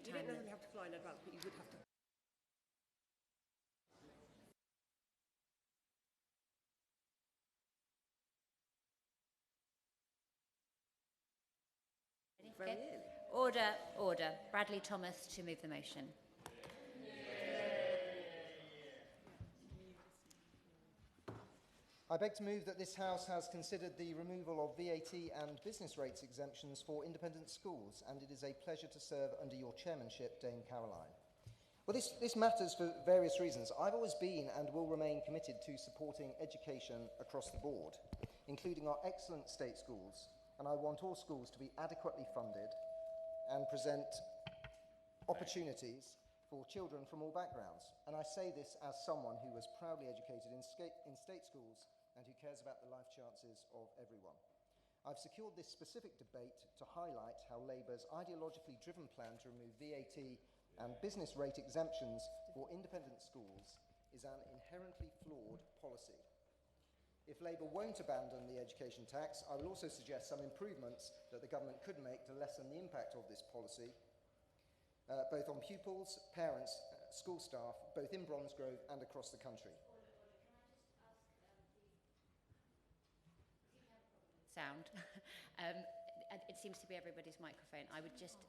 You don't necessarily have to fly in advance, but you would have to. Very early. Order. Bradley Thomas to move the motion. I beg to move that this House has considered the removal of VAT and business rates exemptions for independent schools, and it is a pleasure to serve under your chairmanship, Dame Caroline. Well, this matters for various reasons. I've always been and will remain committed to supporting education across the board, including our excellent state schools, and I want all schools to be adequately funded and present opportunities for children from all backgrounds. And I say this as someone who was proudly educated in state schools and who cares about the life chances of everyone. I've secured this specific debate to highlight how Labour's ideologically driven plan to remove VAT and business rate exemptions for independent schools is an inherently flawed policy. If Labour won't abandon the education tax, I will also suggest some improvements that the government could make to lessen the impact of this policy, both on pupils, parents, school staff, both in Bromsgrove and across the country. Sound. It seems to be everybody's microphone. I would just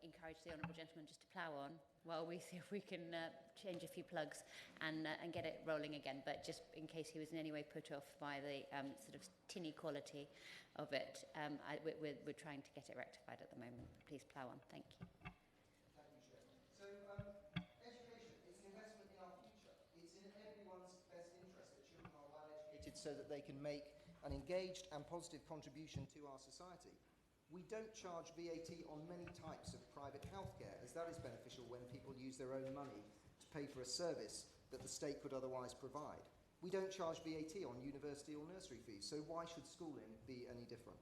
encourage the honourable gentleman just to plough on while we see if we can change a few plugs and get it rolling again. But just in case he was in any way put off by the sort of tinny quality of it, we're trying to get it rectified at the moment. Please plough on. Thank you. Thank you, Chair. So, education is an investment in our future. It's in everyone's best interest that children are well educated so that they can make an engaged and positive contribution to our society. We don't charge VAT on many types of private healthcare, as that is beneficial when people use their own money to pay for a service that the state could otherwise provide. We don't charge VAT on university or nursery fees, so why should schooling be any different?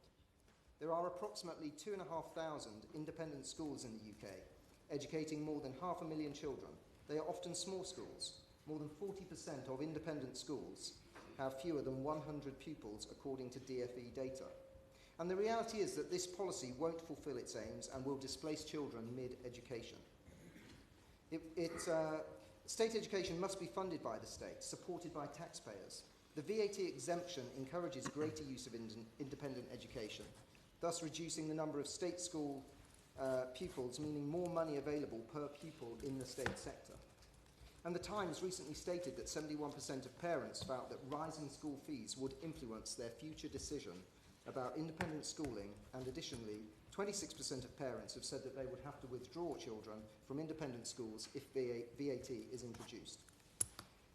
There are approximately 2,500 independent schools in the UK, educating more than 500,000 children. They are often small schools. More than 40% of independent schools have fewer than 100 pupils, according to DfE data. And the reality is that this policy won't fulfil its aims and will displace children mid-education. State education must be funded by the state, supported by taxpayers. The VAT exemption encourages greater use of independent education, thus reducing the number of state school pupils, meaning more money available per pupil in the state sector. And the Times recently stated that 71% of parents felt that rising school fees would influence their future decision about independent schooling, and additionally, 26% of parents have said that they would have to withdraw children from independent schools if VAT is introduced.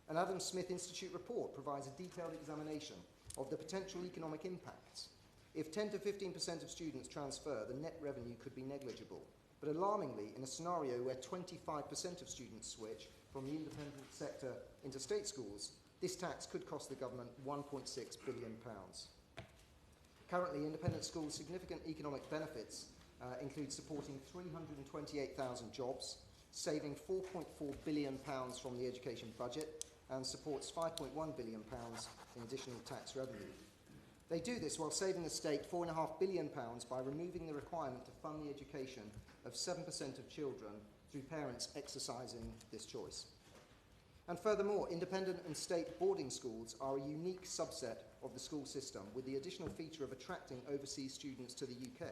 An Adam Smith Institute report provides a detailed examination of the potential economic impacts. If 10 to 15% of students transfer, the net revenue could be negligible. But alarmingly, in a scenario where 25% of students switch from the independent sector into state schools, this tax could cost the government £1.6 billion. Currently, independent schools' significant economic benefits include supporting 328,000 jobs, saving £4.4 billion from the education budget, and supports £5.1 billion in additional tax revenue. They do this while saving the state £4.5 billion by removing the requirement to fund the education of 7% of children through parents exercising this choice. And furthermore, independent and state boarding schools are a unique subset of the school system, with the additional feature of attracting overseas students to the UK.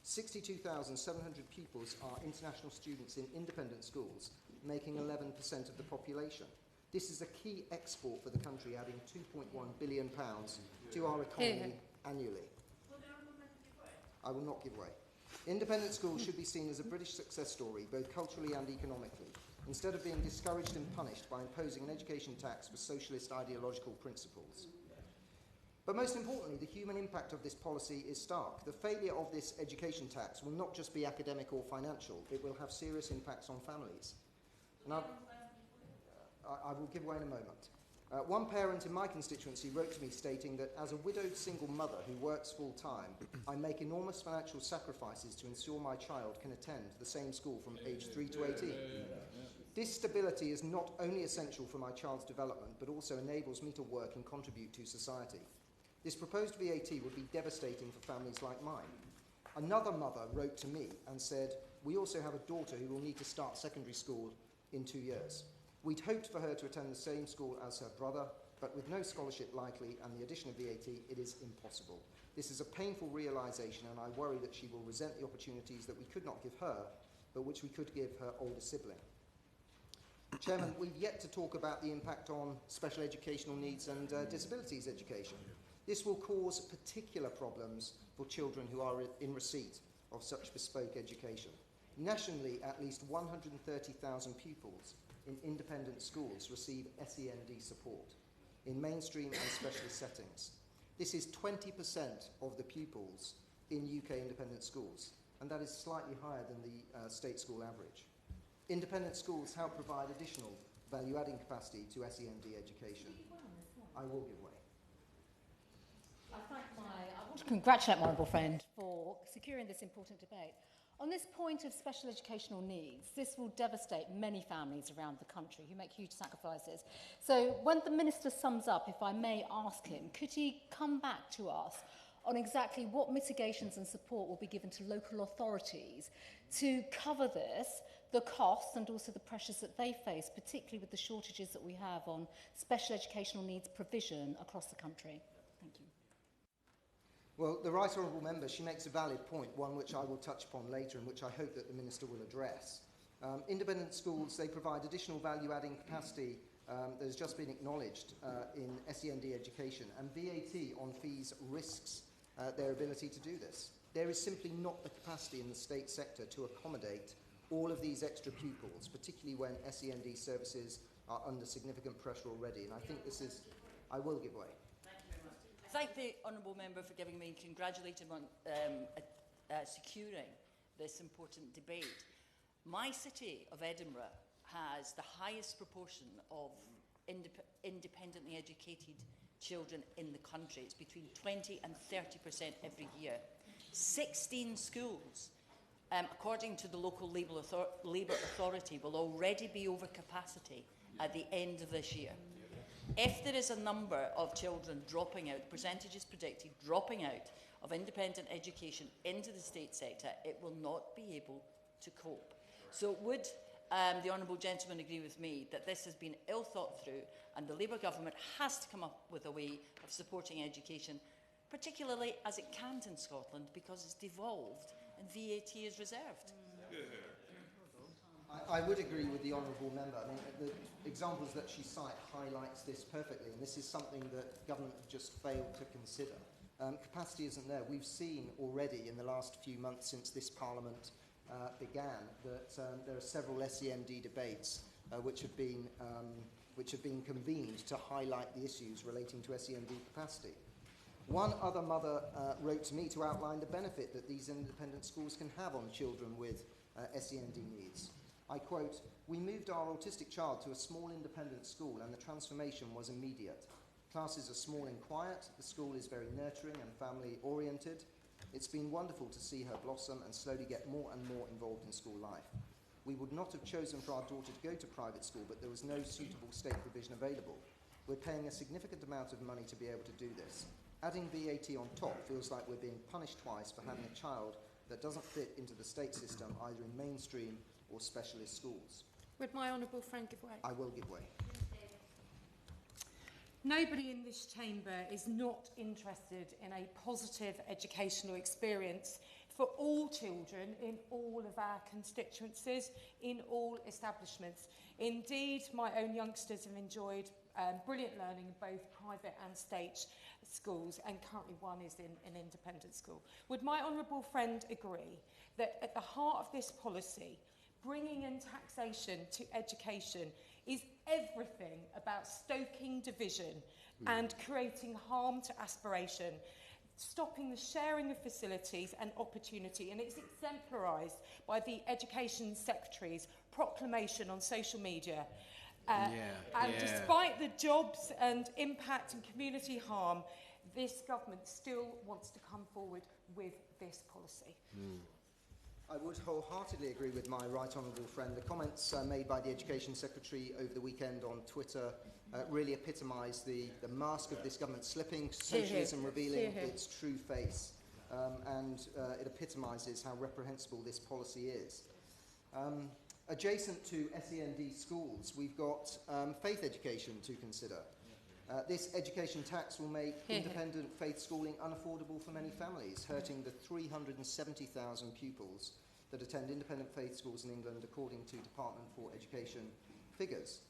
62,700 pupils are international students in independent schools, making 11% of the population. This is a key export for the country, adding £2.1 billion to our economy annually. I will not give way. Independent schools should be seen as a British success story, both culturally and economically, instead of being discouraged and punished by imposing an education tax for socialist ideological principles. But most importantly, the human impact of this policy is stark. The failure of this education tax will not just be academic or financial, it will have serious impacts on families. And I will give way in a moment. One parent in my constituency wrote to me stating that as a widowed single mother who works full-time, I make enormous financial sacrifices to ensure my child can attend the same school from age 3 to 18. This stability is not only essential for my child's development, but also enables me to work and contribute to society. This proposed VAT would be devastating for families like mine. Another mother wrote to me and said, We also have a daughter who will need to start secondary school in 2 years. We'd hoped for her to attend the same school as her brother, but with no scholarship likely and the addition of VAT, it is impossible. This is a painful realisation, and I worry that she will resent the opportunities that we could not give her, but which we could give her older sibling. Chairman, we've yet to talk about the impact on special educational needs and disabilities education. This will cause particular problems for children who are in receipt of such bespoke education. Nationally, at least 130,000 pupils in independent schools receive SEND support in mainstream and specialist settings. This is 20% of the pupils in UK independent schools, and that is slightly higher than the state school average. Independent schools help provide additional value-adding capacity to SEND education. I will give way. I want to congratulate my honourable friend for securing this important debate. On this point of special educational needs, this will devastate many families around the country who make huge sacrifices. So when the Minister sums up, if I may ask him, could he come back to us on exactly what mitigations and support will be given to local authorities to cover this, the costs and also the pressures that they face, particularly with the shortages that we have on special educational needs provision across the country? Thank you. Well, the Right Honourable Member, she makes a valid point, one which I will touch upon later and which I hope that the Minister will address. Independent schools, they provide additional value-adding capacity that has just been acknowledged in SEND education, and VAT on fees risks their ability to do this. There is simply not the capacity in the state sector to accommodate all of these extra pupils, particularly when SEND services are under significant pressure already, and I think this is... I will give way. Thank the honourable member for giving me and congratulate him on securing this important debate. My city of Edinburgh has the highest proportion of independently educated children in the country. It's between 20 and 30% every year. 16 schools, according to the local Labour Authority, will already be over capacity at the end of this year. If there is a number of children dropping out, percentages predicted dropping out of independent education into the state sector, it will not be able to cope. So would the honourable gentleman agree with me that this has been ill thought through and the Labour government has to come up with a way of supporting education, particularly as it can't in Scotland because it's devolved and VAT is reserved? I would agree with the honourable member. I mean, the examples that she cites highlights this perfectly, and this is something that government have just failed to consider. Capacity isn't there. We've seen already in the last few months since this Parliament began that there are several SEND debates which have been convened to highlight the issues relating to SEND capacity. One other mother wrote to me to outline the benefit that these independent schools can have on children with SEND needs. I quote, "We moved our autistic child to a small independent school and the transformation was immediate. Classes are small and quiet, the school is very nurturing and family oriented. It's been wonderful to see her blossom and slowly get more and more involved in school life. We would not have chosen for our daughter to go to private school, but there was no suitable state provision available. We're paying a significant amount of money to be able to do this. Adding VAT on top feels like we're being punished twice for having a child that doesn't fit into the state system, either in mainstream or specialist schools." Would my honourable friend give way? I will give way. Nobody in this chamber is not interested in a positive educational experience for all children in all of our constituencies, in all establishments. Indeed, my own youngsters have enjoyed brilliant learning in both private and state schools, and currently one is in an independent school. Would my honourable friend agree that at the heart of this policy, bringing in taxation to education is everything about stoking division and creating harm to aspiration, stopping the sharing of facilities and opportunity, and it's exemplarised by the Education Secretary's proclamation on social media. Despite the jobs and impact and community harm, this government still wants to come forward with this policy. I would wholeheartedly agree with my right honourable friend. The comments made by the Education Secretary over the weekend on Twitter really epitomise the mask of this government slipping, socialism revealing its true face, and it epitomises how reprehensible this policy is. Adjacent to SEND schools, we've got faith education to consider. This education tax will make independent faith schooling unaffordable for many families, hurting the 370,000 pupils that attend independent faith schools in England, according to Department for Education figures.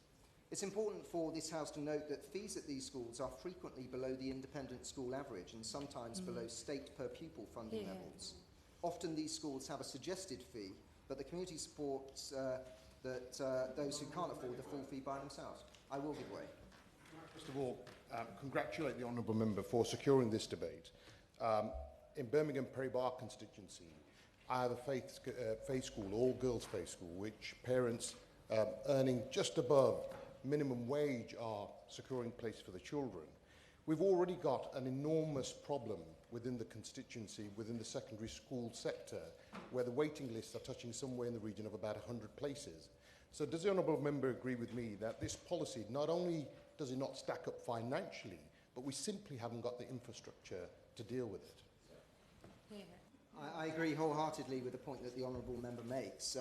It's important for this House to note that fees at these schools are frequently below the independent school average and sometimes below state per pupil funding levels. Often these schools have a suggested fee, but the community supports that those who can't afford the full fee by themselves. I will give way. First of all, congratulate the Honourable Member for securing this debate. In Birmingham Perry-Barr constituency, I have a faith school, all-girls faith school, which parents earning just above minimum wage are securing place for the children. We've already got an enormous problem within the constituency, within the secondary school sector, where the waiting lists are touching somewhere in the region of about 100 places. So does the Honourable Member agree with me that this policy, not only does it not stack up financially, but we simply haven't got the infrastructure to deal with it? I agree wholeheartedly with the point that the Honourable Member makes.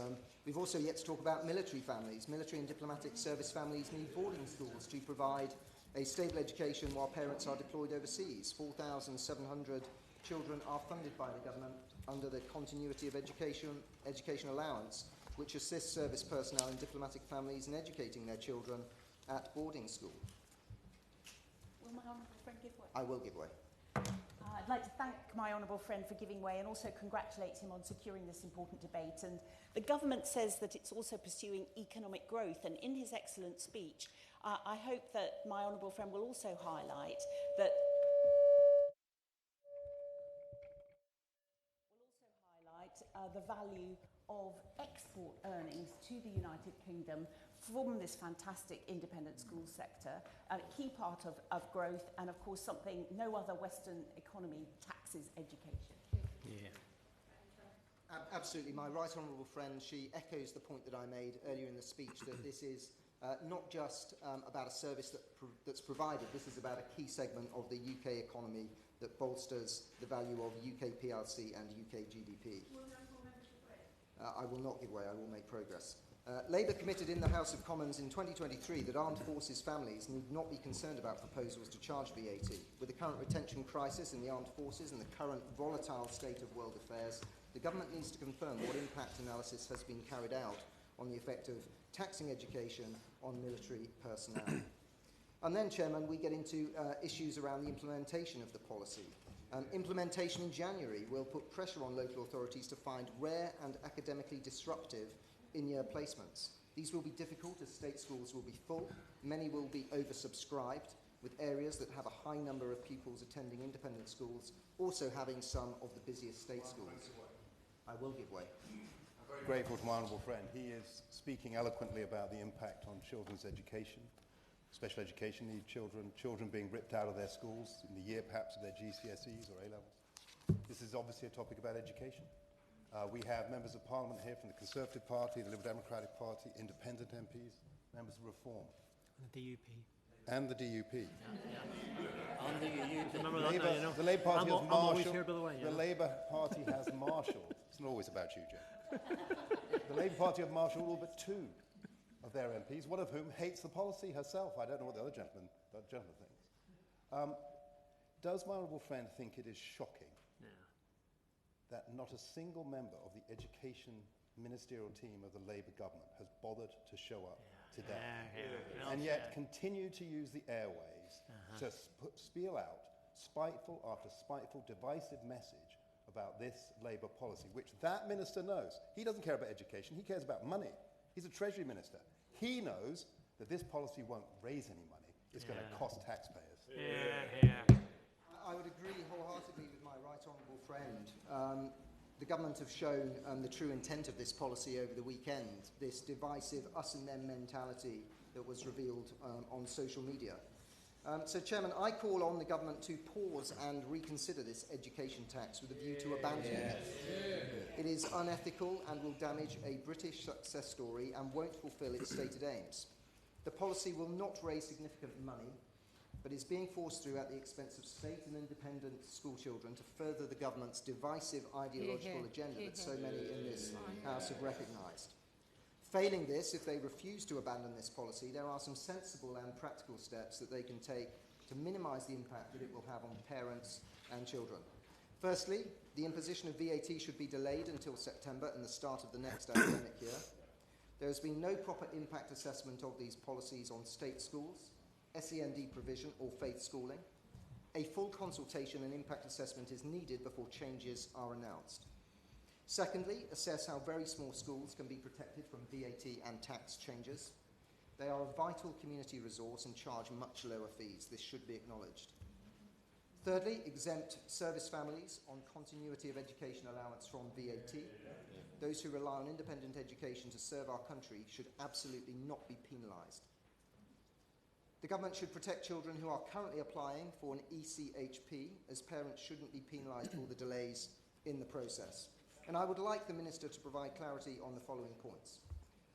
We've also yet to talk about military families. Military and diplomatic service families need boarding schools to provide a stable education while parents are deployed overseas. 4,700 children are funded by the government under the Continuity of Education Allowance, which assists service personnel in diplomatic families in educating their children at boarding school. Will my honourable friend give way? I will give way. I'd like to thank my honourable friend for giving way and also congratulate him on securing this important debate. And the government says that it's also pursuing economic growth, and in his excellent speech, I hope that my honourable friend will also highlight that the value of export earnings to the United Kingdom from this fantastic independent school sector, a key part of growth, and of course something no other Western economy taxes education. Absolutely. My right honourable friend, she echoes the point that I made earlier in the speech, that this is not just about a service that's provided, this is about a key segment of the UK economy that bolsters the value of UK PLC and UK GDP. I will not give way, I will make progress. Labour committed in the House of Commons in 2023 that armed forces families need not be concerned about proposals to charge VAT. With the current retention crisis in the armed forces and the current volatile state of world affairs, the government needs to confirm what impact analysis has been carried out on the effect of taxing education on military personnel. And then, Chairman, we get into issues around the implementation of the policy. Implementation in January will put pressure on local authorities to find rare and academically disruptive in-year placements. These will be difficult as state schools will be full. Many will be oversubscribed, with areas that have a high number of pupils attending independent schools also having some of the busiest state schools. I will give way. I'm very grateful to my honourable friend. He is speaking eloquently about the impact on children's education, special education need children being ripped out of their schools in the year perhaps of their GCSEs or A-levels. This is obviously a topic about education. We have members of Parliament here from the Conservative Party, the Liberal Democratic Party, independent MPs, members of Reform. And the DUP. And the DUP. And The Labour Party has Marshall. The Labour Party has Marshall. It's not always about you, Joe. The Labour Party have Marshall all but two of their MPs, one of whom hates the policy herself. I don't know what the other gentleman thinks. Does my honourable friend think it is shocking that not a single member of the education ministerial team of the Labour government has bothered to show up today, and yet continue to use the airways to spiel out spiteful after spiteful, divisive message about this Labour policy, which that minister knows. He doesn't care about education, he cares about money. He's a Treasury Minister. He knows that this policy won't raise any money, it's going to cost taxpayers. I would agree wholeheartedly with my right honourable friend. The government have shown the true intent of this policy over the weekend, this divisive us and them mentality that was revealed on social media. So, Chairman, I call on the government to pause and reconsider this education tax with a view to abandoning it. It is unethical and will damage a British success story and won't fulfil its stated aims. The policy will not raise significant money, but is being forced through at the expense of state and independent school children to further the government's divisive ideological agenda that so many in this House have recognised. Failing this, if they refuse to abandon this policy, there are some sensible and practical steps that they can take to minimise the impact that it will have on parents and children. Firstly, the imposition of VAT should be delayed until September and the start of the next academic year. There has been no proper impact assessment of these policies on state schools, SEND provision or faith schooling. A full consultation and impact assessment is needed before changes are announced. Secondly, assess how very small schools can be protected from VAT and tax changes. They are a vital community resource and charge much lower fees. This should be acknowledged. Thirdly, exempt service families on continuity of education allowance from VAT. Those who rely on independent education to serve our country should absolutely not be penalised. The government should protect children who are currently applying for an ECHP, as parents shouldn't be penalised for the delays in the process. And I would like the Minister to provide clarity on the following points.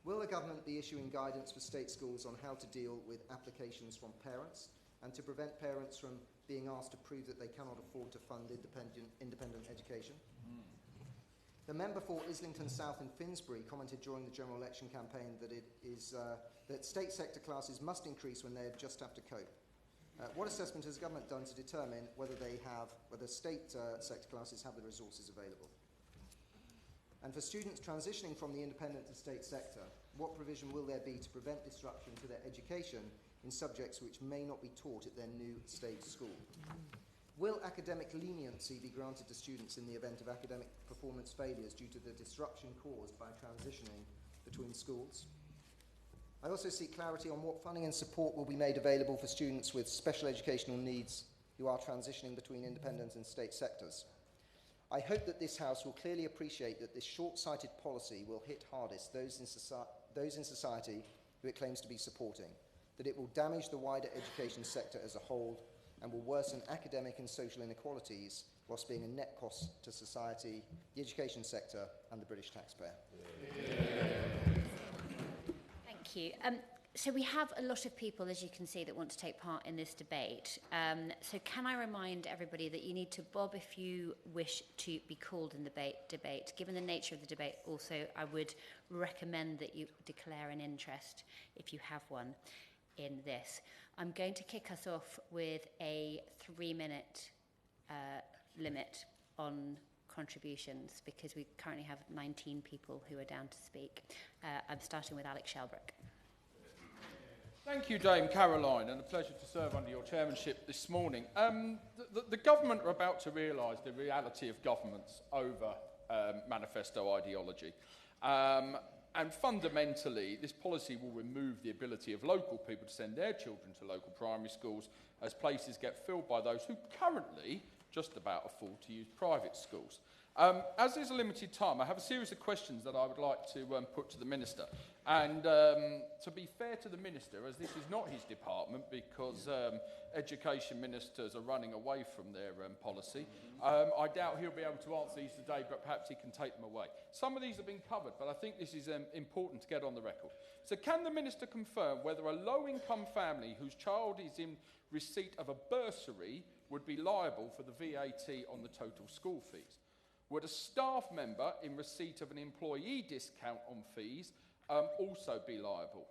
Will the government be issuing guidance for state schools on how to deal with applications from parents and to prevent parents from being asked to prove that they cannot afford to fund independent education? The member for Islington South and Finsbury commented during the general election campaign that that state sector classes must increase when they just have to cope. What assessment has the government done to determine whether state sector classes have the resources available? And for students transitioning from the independent to state sector, what provision will there be to prevent disruption to their education in subjects which may not be taught at their new state school? Will academic leniency be granted to students in the event of academic performance failures due to the disruption caused by transitioning between schools? I also seek clarity on what funding and support will be made available for students with special educational needs who are transitioning between independent and state sectors. I hope that this House will clearly appreciate that this short-sighted policy will hit hardest those in society who it claims to be supporting, that it will damage the wider education sector as a whole and will worsen academic and social inequalities whilst being a net cost to society, the education sector and the British taxpayer. Thank you. So we have a lot of people, as you can see, that want to take part in this debate. So can I remind everybody that you need to bob if you wish to be called in the debate. Given the nature of the debate, also, I would recommend that you declare an interest, if you have one, in this. I'm going to kick us off with a 3-minute limit on contributions because we currently have 19 people who are down to speak. I'm starting with Alex Shelbrooke. Thank you, Dame Caroline, and a pleasure to serve under your chairmanship this morning. The government are about to realise the reality of governments over manifesto ideology. And fundamentally, this policy will remove the ability of local people to send their children to local primary schools as places get filled by those who currently just about afford to use private schools. As there's a limited time, I have a series of questions that I would like to put to the Minister. And to be fair to the Minister, as this is not his department because education ministers are running away from their policy, I doubt he'll be able to answer these today, but perhaps he can take them away. Some of these have been covered, but I think this is important to get on the record. So can the Minister confirm whether a low-income family whose child is in receipt of a bursary would be liable for the VAT on the total school fees? Would a staff member in receipt of an employee discount on fees also be liable?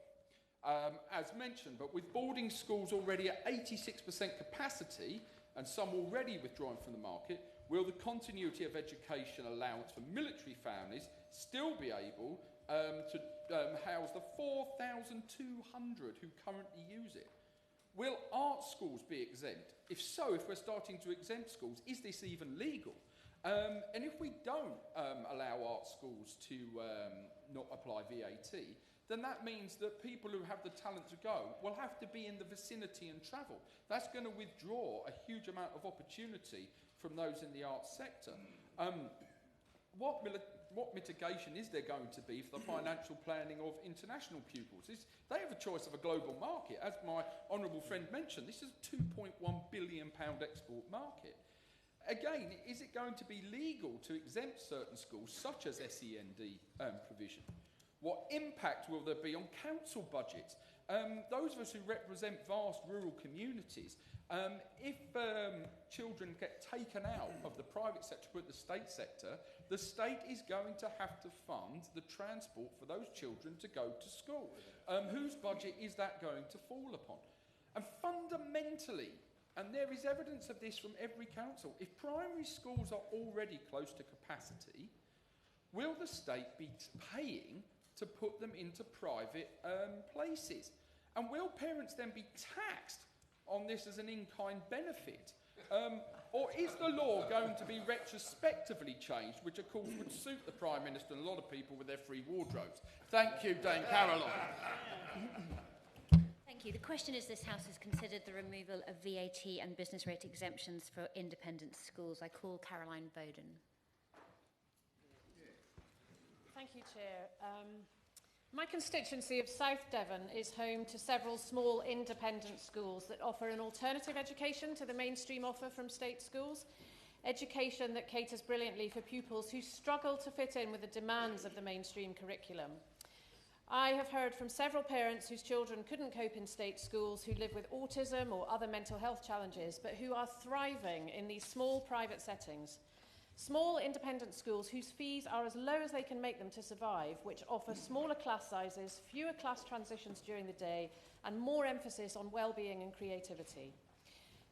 As mentioned, but with boarding schools already at 86% capacity and some already withdrawing from the market, will the continuity of education allowance for military families still be able to house the 4,200 who currently use it? Will art schools be exempt? If so, if we're starting to exempt schools, is this even legal? And if we don't allow art schools to not apply VAT, then that means that people who have the talent to go will have to be in the vicinity and travel. That's going to withdraw a huge amount of opportunity from those in the arts sector. What mitigation is there going to be for the financial planning of international pupils? They have a choice of a global market. As my honourable friend mentioned, this is a £2.1 billion export market. Again, is it going to be legal to exempt certain schools, such as SEND provision? What impact will there be on council budgets? Those of us who represent vast rural communities, if children get taken out of the private sector, put in the state sector, the state is going to have to fund the transport for those children to go to school. Whose budget is that going to fall upon? And fundamentally, and there is evidence of this from every council, if primary schools are already close to capacity, will the state be paying to put them into private places? And will parents then be taxed on this as an in-kind benefit? Or is the law going to be retrospectively changed, which of course would suit the Prime Minister and a lot of people with their free wardrobes? Thank you, Dame Caroline. Thank you. The question is, this House has considered the removal of VAT and business rate exemptions for independent schools. I call Caroline Bowden. Thank you, Chair. My constituency of South Devon is home to several small independent schools that offer an alternative education to the mainstream offer from state schools, education that caters brilliantly for pupils who struggle to fit in with the demands of the mainstream curriculum. I have heard from several parents whose children couldn't cope in state schools, who live with autism or other mental health challenges, but who are thriving in these small private settings. Small independent schools whose fees are as low as they can make them to survive, which offer smaller class sizes, fewer class transitions during the day, and more emphasis on well-being and creativity.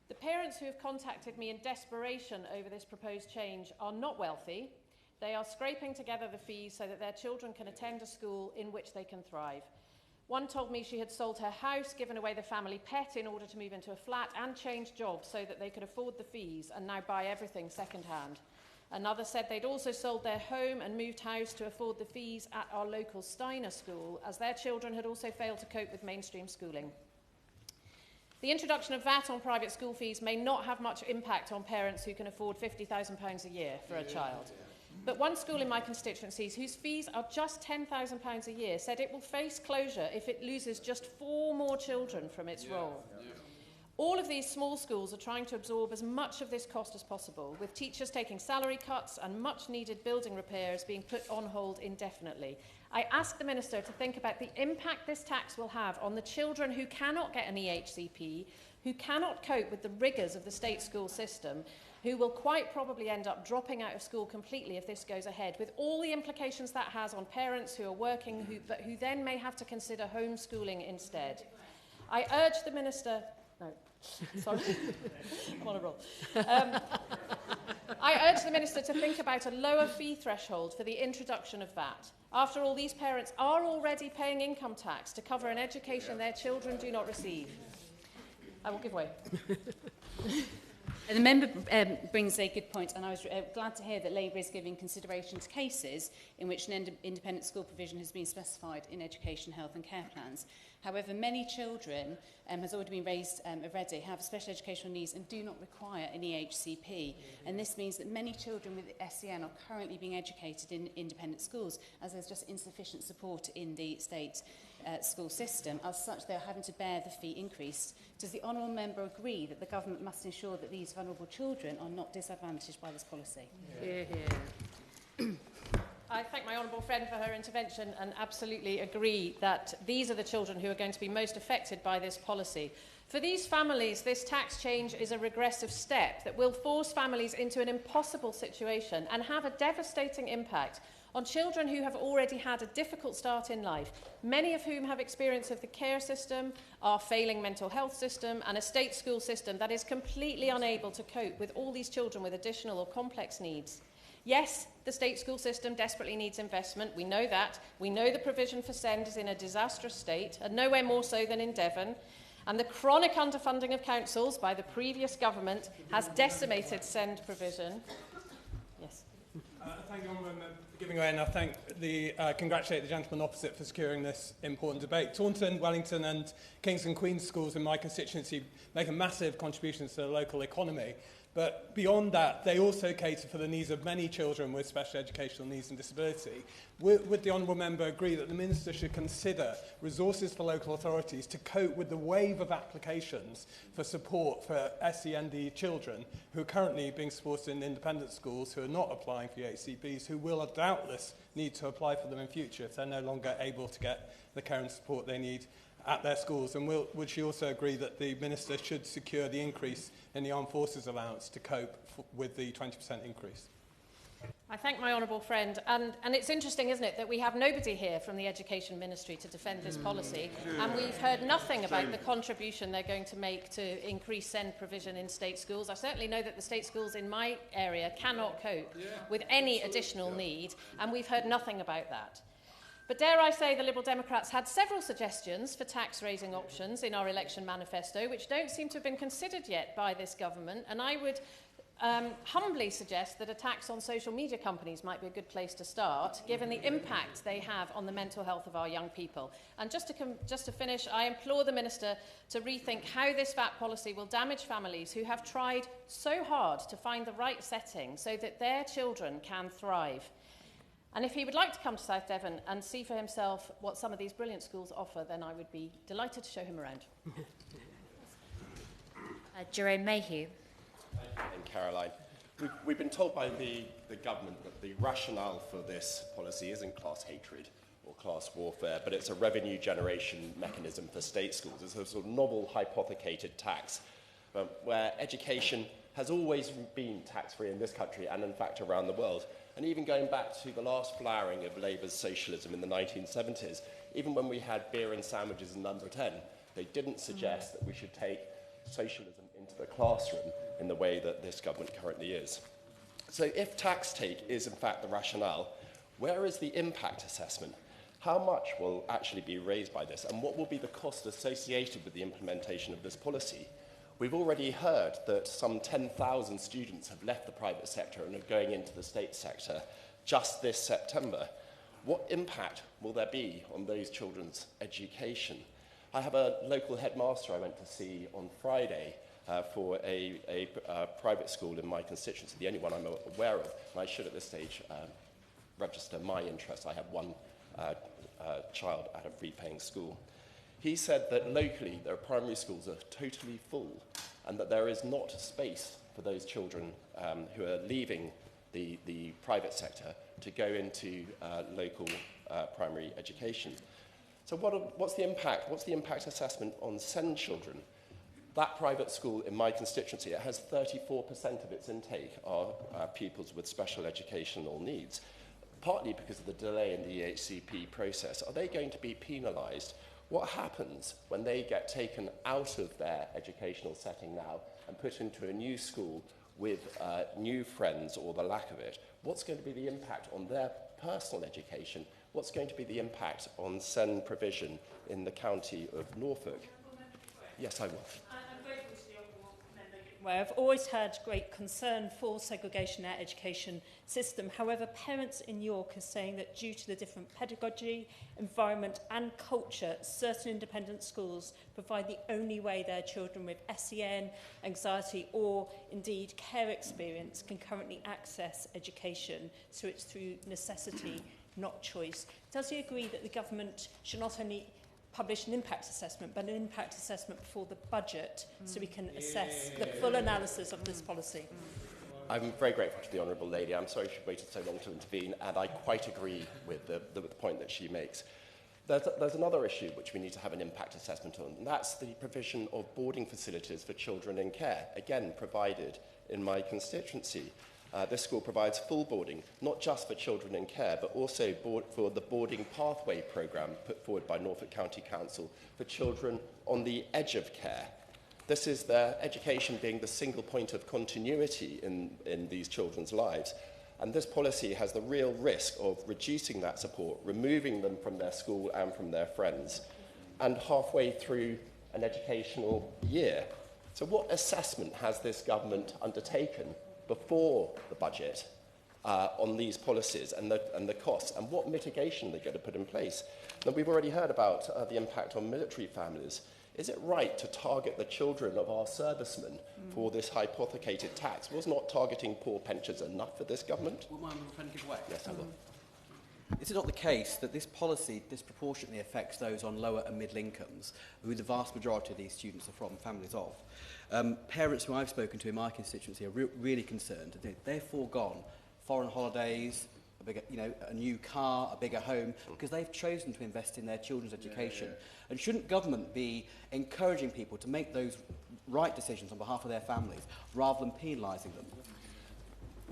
The parents who have contacted me in desperation over this proposed change are not wealthy. They are scraping together the fees so that their children can attend a school in which they can thrive. One told me she had sold her house, given away the family pet in order to move into a flat, and changed jobs so that they could afford the fees and now buy everything second-hand. Another said they'd also sold their home and moved house to afford the fees at our local Steiner school, as their children had also failed to cope with mainstream schooling. The introduction of VAT on private school fees may not have much impact on parents who can afford £50,000 a year for a child. But one school in my constituencies, whose fees are just £10,000 a year, said it will face closure if it loses just 4 more children from its role. All of these small schools are trying to absorb as much of this cost as possible, with teachers taking salary cuts and much-needed building repairs being put on hold indefinitely. I ask the Minister to think about the impact this tax will have on the children who cannot get an EHCP, who cannot cope with the rigours of the state school system, who will quite probably end up dropping out of school completely if this goes ahead, with all the implications that has on parents who are working, but who then may have to consider homeschooling instead. I urge the Minister... No, sorry, I'm on a roll. I urge the Minister to think about a lower fee threshold for the introduction of VAT. After all, these parents are already paying income tax to cover an education their children do not receive. I will give way. The member brings a good point, and I was glad to hear that Labour is giving consideration to cases in which an independent school provision has been specified in education, health and care plans. However, many children, has already been raised already, have special educational needs and do not require an EHCP. And this means that many children with SEN are currently being educated in independent schools, as there's just insufficient support in the state school system. As such, they're having to bear the fee increase. Does the honourable member agree that the government must ensure that these vulnerable children are not disadvantaged by this policy? I thank my honourable friend for her intervention and absolutely agree that these are the children who are going to be most affected by this policy. For these families, this tax change is a regressive step that will force families into an impossible situation and have a devastating impact on children who have already had a difficult start in life, many of whom have experience of the care system, our failing mental health system, and a state school system that is completely unable to cope with all these children with additional or complex needs. Yes, the state school system desperately needs investment. We know that. We know the provision for SEND is in a disastrous state, and nowhere more so than in Devon. And the chronic underfunding of councils by the previous government has decimated SEND provision. Yes. Thank you, Honourable Member, for giving way, and I congratulate the gentleman opposite for securing this important debate. Taunton, Wellington and Kings and Queens schools in my constituency make a massive contribution to the local economy. But beyond that, they also cater for the needs of many children with special educational needs and disability. Would the honourable member agree that the Minister should consider resources for local authorities to cope with the wave of applications for support for SEND children who are currently being supported in independent schools, who are not applying for HCPs, who will doubtless need to apply for them in future if they're no longer able to get the care and support they need at their schools? And would she also agree that the Minister should secure the increase in the Armed Forces allowance to cope with the 20% increase? I thank my honourable friend, and it's interesting, isn't it, that we have nobody here from the Education Ministry to defend this policy, and we've heard nothing about the contribution they're going to make to increase SEND provision in state schools. I certainly know that the state schools in my area cannot cope with any additional need, and we've heard nothing about that. But dare I say the Liberal Democrats had several suggestions for tax-raising options in our election manifesto, which don't seem to have been considered yet by this government, and I would humbly suggest that a tax on social media companies might be a good place to start, given the impact they have on the mental health of our young people. And just to finish, I implore the Minister to rethink how this VAT policy will damage families who have tried so hard to find the right setting so that their children can thrive. And if he would like to come to South Devon and see for himself what some of these brilliant schools offer, then I would be delighted to show him around. Jerome Mayhew. And Caroline, we've been told by the government that the rationale for this policy isn't class hatred or class warfare, but it's a revenue generation mechanism for state schools. It's a sort of novel hypothecated tax where education has always been tax-free in this country and in fact around the world. And even going back to the last flowering of Labour's socialism in the 1970s, even when we had beer and sandwiches in number 10, they didn't suggest that we should take socialism into the classroom in the way that this government currently is. So if tax take is in fact the rationale, where is the impact assessment? How much will actually be raised by this, and what will be the cost associated with the implementation of this policy? We've already heard that some 10,000 students have left the private sector and are going into the state sector just this September. What impact will there be on those children's education? I have a local headmaster I went to see on Friday for a private school in my constituency, the only one I'm aware of, and I should at this stage register my interest. I have one child at a free-paying school. He said that locally their primary schools are totally full and that there is not space for those children who are leaving the private sector to go into local primary education. So what's the impact? What's the impact assessment on SEND children? That private school in my constituency, it has 34% of its intake are pupils with special educational needs, partly because of the delay in the EHCP process. Are they going to be penalised? What happens when they get taken out of their educational setting now and put into a new school with new friends or the lack of it? What's going to be the impact on their personal education? What's going to be the impact on SEND provision in the county of Norfolk? Yes, I will. Where I've always had great concern for segregation in our education system. However, parents in York are saying that due to the different pedagogy, environment and culture, certain independent schools provide the only way their children with SEN, anxiety or indeed care experience can currently access education. So it's through necessity, not choice. Does he agree that the government should not only publish an impact assessment, but an impact assessment before the budget so we can assess the full analysis of this policy? I'm very grateful to the Honourable Lady. I'm sorry she waited so long to intervene, and I quite agree with the point that she makes. There's another issue which we need to have an impact assessment on, and that's the provision of boarding facilities for children in care, again provided in my constituency. This school provides full boarding, not just for children in care, but also for the boarding pathway programme put forward by Norfolk County Council for children on the edge of care. This is their education being the single point of continuity in these children's lives. And this policy has the real risk of reducing that support, removing them from their school and from their friends, and halfway through an educational year. So what assessment has this government undertaken before the budget on these policies and the costs, and what mitigation they're going to put in place? Now, we've already heard about the impact on military families. Is it right to target the children of our servicemen for this hypothecated tax? Was not targeting poor pensioners enough for this government? Will my friend give way? Yes, I will. Is it not the case that this policy disproportionately affects those on lower and middle incomes, who the vast majority of these students are from, families of? Parents who I've spoken to in my constituency are really concerned. They've foregone foreign holidays, a new car, a bigger home, because they've chosen to invest in their children's education. And shouldn't government be encouraging people to make those right decisions on behalf of their families, rather than penalising them?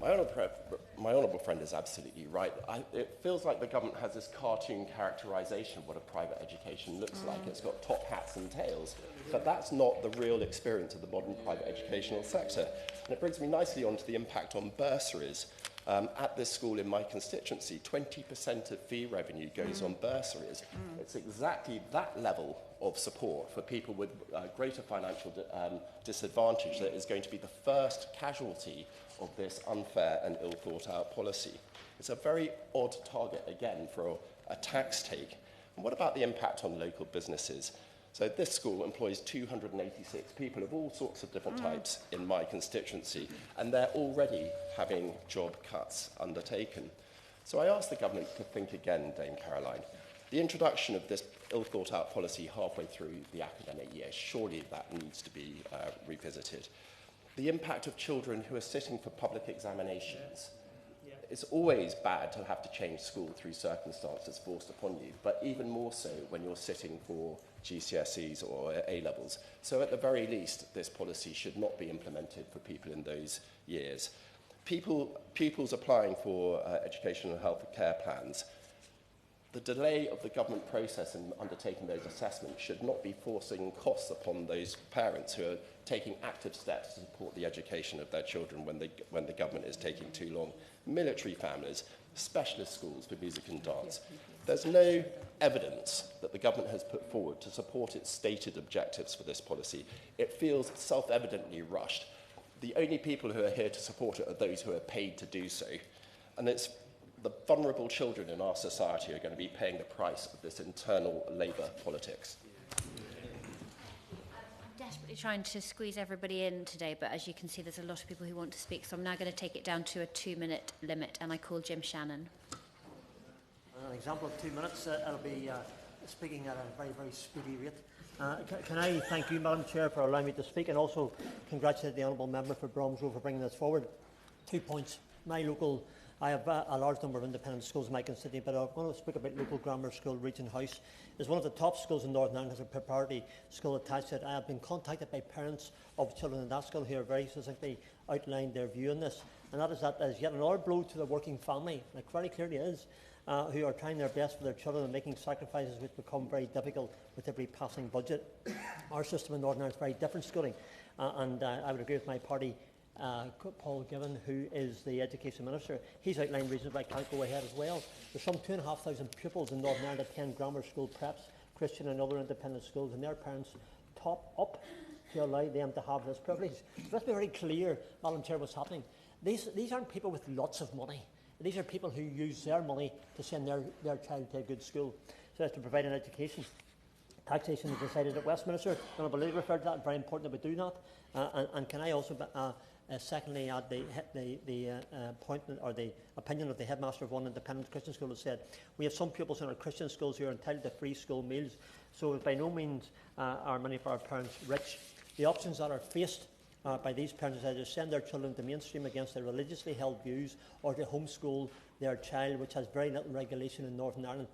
My honourable friend is absolutely right. It feels like the government has this cartoon characterisation of what a private education looks like. It's got top hats and tails, but that's not the real experience of the modern private educational sector. And it brings me nicely on to the impact on bursaries. At this school in my constituency, 20% of fee revenue goes on bursaries. It's exactly that level of support for people with greater financial disadvantage that is going to be the first casualty of this unfair and ill-thought-out policy. It's a very odd target, again, for a tax take. And what about the impact on local businesses? So this school employs 286 people of all sorts of different types in my constituency, and they're already having job cuts undertaken. So I asked the government to think again, Dame Caroline. The introduction of this ill-thought-out policy halfway through the academic year, surely that needs to be revisited. The impact of children who are sitting for public examinations. It's always bad to have to change school through circumstances forced upon you, but even more so when you're sitting for GCSEs or A-levels. So at the very least, this policy should not be implemented for people in those years. Pupils applying for educational health care plans, the delay of the government process in undertaking those assessments should not be forcing costs upon those parents who are taking active steps to support the education of their children when the government is taking too long. Military families, specialist schools for music and dance. There's no evidence that the government has put forward to support its stated objectives for this policy. It feels self-evidently rushed. The only people who are here to support it are those who are paid to do so. And it's the vulnerable children in our society are going to be paying the price of this internal Labour politics. I'm desperately trying to squeeze everybody in today, but as you can see, there's a lot of people who want to speak, so I'm now going to take it down to a 2-minute limit, and I call Jim Shannon. An example of 2 minutes, I'll be speaking at a very, very speedy rate. Can I thank you, Madam Chair, for allowing me to speak, and also congratulate the Honourable Member for Bromsgrove for bringing this forward. 2 points. I have a large number of independent schools in my constituency, but I want to speak about local grammar school Regent House. It's one of the top schools in Northern Ireland, has a preparatory school attached to it. I have been contacted by parents of children in that school who are very specifically outlined their view on this, and that is yet another blow to the working family, like very clearly is, who are trying their best for their children and making sacrifices which become very difficult with every passing budget. Our system in Northern Ireland is very different schooling, and I would agree with my party Paul Given, who is the Education Minister. He's outlined reasons why I can't go ahead as well. There's some 2,500 pupils in Northern Ireland that attend grammar school preps, Christian and other independent schools, and their parents top up to allow them to have this privilege. So let's be very clear, Madam Chair, what's happening. These aren't people with lots of money. These are people who use their money to send their child to a good school, so as to provide an education. Taxation is decided at Westminster. I believe referred to that. It's very important that we do that. And can I also secondly add the appointment or the opinion of the headmaster of one independent Christian school has said we have some pupils in our Christian schools who are entitled to free school meals, so by no means are many of our parents rich. The options that are faced by these parents is either send their children to mainstream against their religiously held views or to homeschool their child, which has very little regulation in Northern Ireland.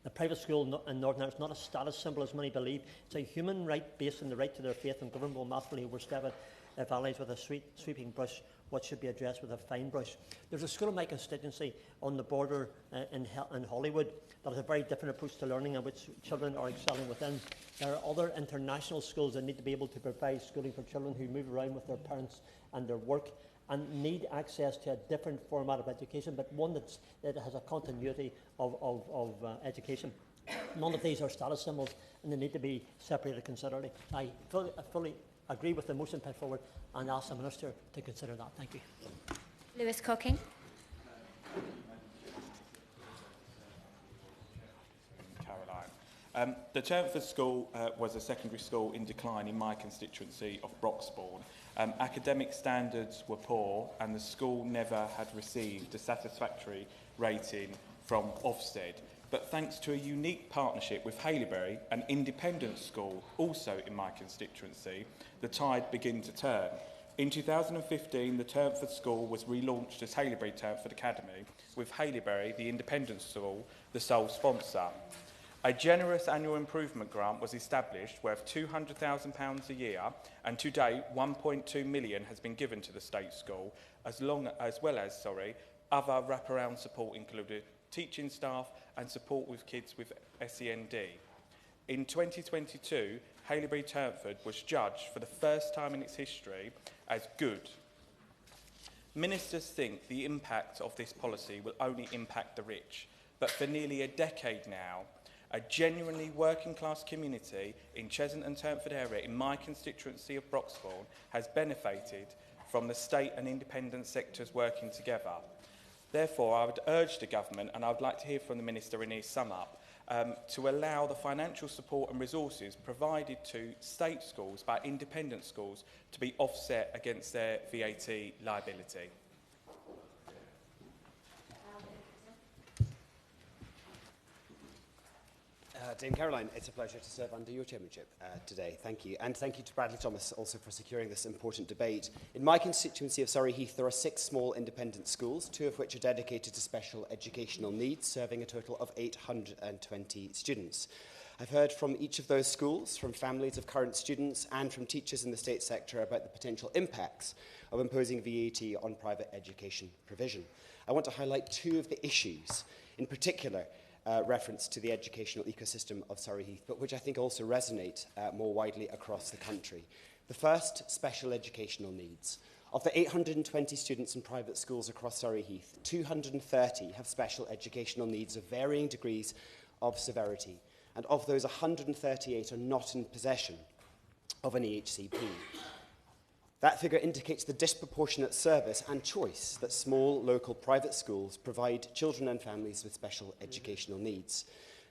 The private school in Northern Ireland is not a status symbol as many believe. It's a human right based on the right to their faith, and government will massively overstep it if allies with a sweeping brush what should be addressed with a fine brush. There's a school in my constituency on the border in Hollywood that has a very different approach to learning, and which children are excelling within. There are other international schools that need to be able to provide schooling for children who move around with their parents and their work and need access to a different format of education, but one that has a continuity of education. None of these are status symbols, and they need to be separated considerably. I fully agree with the motion put forward and ask the Minister to consider that. Thank you. Lewis Cocking. Caroline. The Chelmsford School was a secondary school in decline in my constituency of Broxbourne. Academic standards were poor, and the school never had received a satisfactory rating from Ofsted. But thanks to a unique partnership with Haileybury, an independent school also in my constituency, the tide began to turn. In 2015, the Chelmsford School was relaunched as Haileybury Chelmsford Academy, with Haileybury, the independent school, the sole sponsor. A generous annual improvement grant was established worth £200,000 a year, and to date 1.2 million has been given to the state school, as well as other wraparound support included teaching staff and support with kids with SEND. In 2022, Haileybury-Turnford was judged for the first time in its history as good. Ministers think the impact of this policy will only impact the rich, but for nearly a decade now, a genuinely working-class community in Cheshunt and Turnford area, in my constituency of Broxbourne, has benefited from the state and independent sectors working together. Therefore, I would urge the government, and I would like to hear from the Minister in his sum-up, to allow the financial support and resources provided to state schools by independent schools to be offset against their VAT liability. Dame Caroline, it's a pleasure to serve under your chairmanship today. Thank you. And thank you to Bradley Thomas also for securing this important debate. In my constituency of Surrey Heath, there are 6 small independent schools, 2 of which are dedicated to special educational needs, serving a total of 820 students. I've heard from each of those schools, from families of current students and from teachers in the state sector about the potential impacts of imposing VAT on private education provision. I want to highlight 2 of the issues, in particular, reference to the educational ecosystem of Surrey Heath, but which I think also resonate more widely across the country. The first, special educational needs. Of the 820 students in private schools across Surrey Heath, 230 have special educational needs of varying degrees of severity, and of those, 138 are not in possession of an EHCP. That figure indicates the disproportionate service and choice that small, local private schools provide children and families with special educational needs.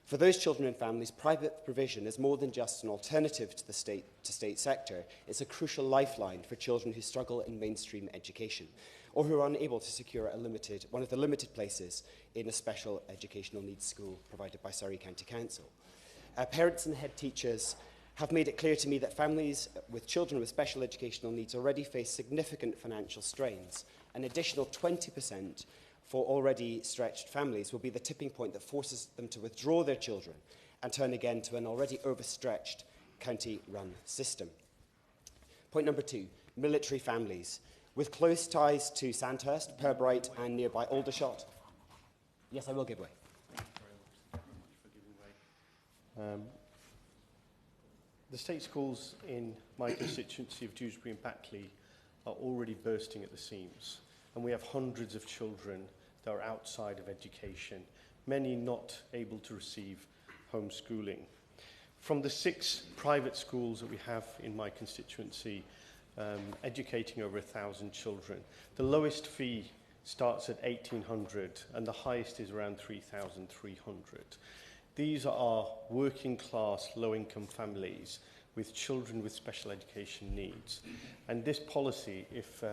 For those children and families, private provision is more than just an alternative to the state sector. It's a crucial lifeline for children who struggle in mainstream education or who are unable to secure one of the limited places in a special educational needs school provided by Surrey County Council. Parents and head teachers have made it clear to me that families with children with special educational needs already face significant financial strains. An additional 20% for already stretched families will be the tipping point that forces them to withdraw their children and turn again to an already overstretched county-run system. Point number 2, military families. With close ties to Sandhurst, Purbright and nearby Aldershot. Yes, I will give way. The state schools in my constituency of Dewsbury and Backley are already bursting at the seams, and we have hundreds of children that are outside of education, many not able to receive homeschooling. From the 6 private schools that we have in my constituency, educating over 1,000 children, the lowest fee starts at $1,800 and the highest is around $3,300. These are working class, low-income families with children with special education needs. And this policy, if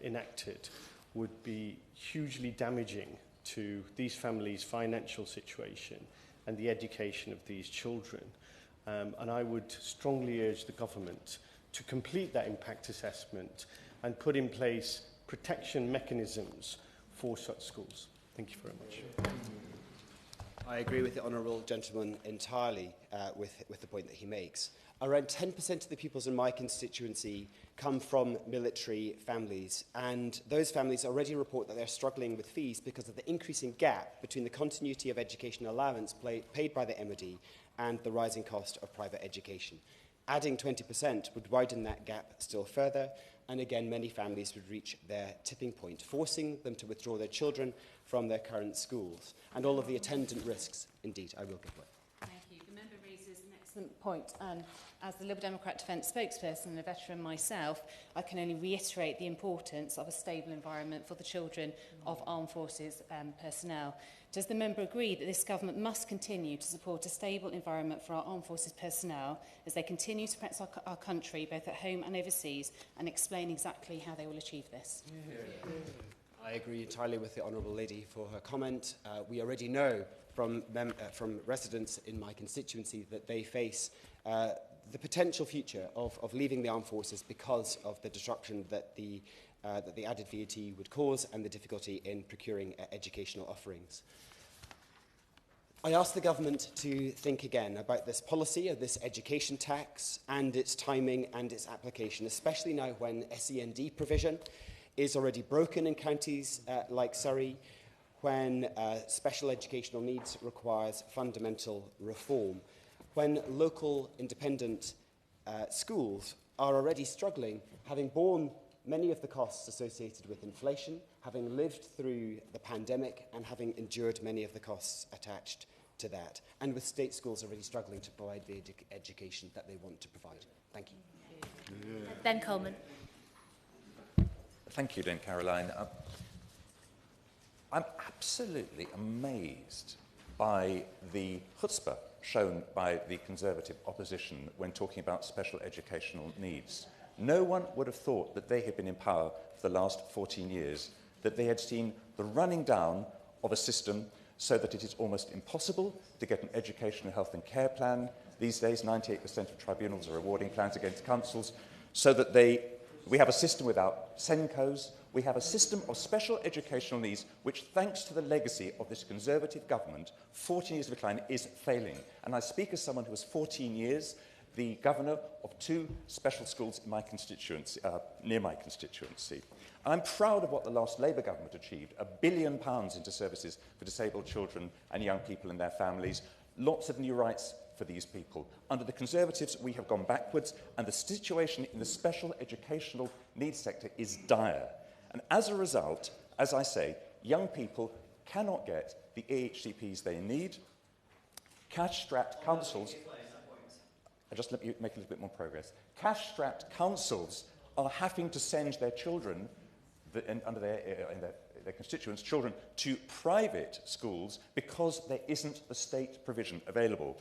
enacted, would be hugely damaging to these families' financial situation and the education of these children. And I would strongly urge the government to complete that impact assessment and put in place protection mechanisms for such schools. Thank you very much. I agree with the honourable gentleman entirely with the point that he makes. Around 10% of the pupils in my constituency come from military families, and those families already report that they're struggling with fees because of the increasing gap between the continuity of education allowance paid by the MOD and the rising cost of private education. Adding 20% would widen that gap still further, and again, many families would reach their tipping point, forcing them to withdraw their children from their current schools, and all of the attendant risks. Indeed, I will give way. Thank you. The member raises an excellent point, and as the Liberal Democrat Defence spokesperson and a veteran myself, I can only reiterate the importance of a stable environment for the children of armed forces personnel. Does the member agree that this government must continue to support a stable environment for our armed forces personnel as they continue to protect our country, both at home and overseas, and explain exactly how they will achieve this? I agree entirely with the Honourable Lady for her comment. We already know from residents in my constituency that they face the potential future of leaving the armed forces because of the disruption that the added VAT would cause and the difficulty in procuring educational offerings. I ask the government to think again about this policy of this education tax and its timing and its application, especially now when SEND provision is already broken in counties like Surrey, when special educational needs requires fundamental reform, when local independent schools are already struggling, having borne many of the costs associated with inflation, having lived through the pandemic and having endured many of the costs attached to that, and with state schools already struggling to provide the education that they want to provide. Thank you. Ben Coleman. Thank you, Dame Caroline. I'm absolutely amazed by the chutzpah shown by the Conservative opposition when talking about special educational needs. No one would have thought that they had been in power for the last 14 years, that they had seen the running down of a system so that it is almost impossible to get an educational health and care plan. These days, 98% of tribunals are awarding plans against councils, so that we have a system without SENCOs. We have a system of special educational needs which, thanks to the legacy of this Conservative government, 14 years of decline, is failing. And I speak as someone who was 14 years the governor of 2 special schools in my constituency, near my constituency. I'm proud of what the last Labour government achieved, £1 billion into services for disabled children and young people and their families, lots of new rights for these people. Under the Conservatives, we have gone backwards, and the situation in the special educational needs sector is dire. And as a result, as I say, young people cannot get the EHCPs they need. Cash-strapped councils... Just let me make a little bit more progress. Cash-strapped councils are having to send their children, under their constituents' children, to private schools because there isn't the state provision available.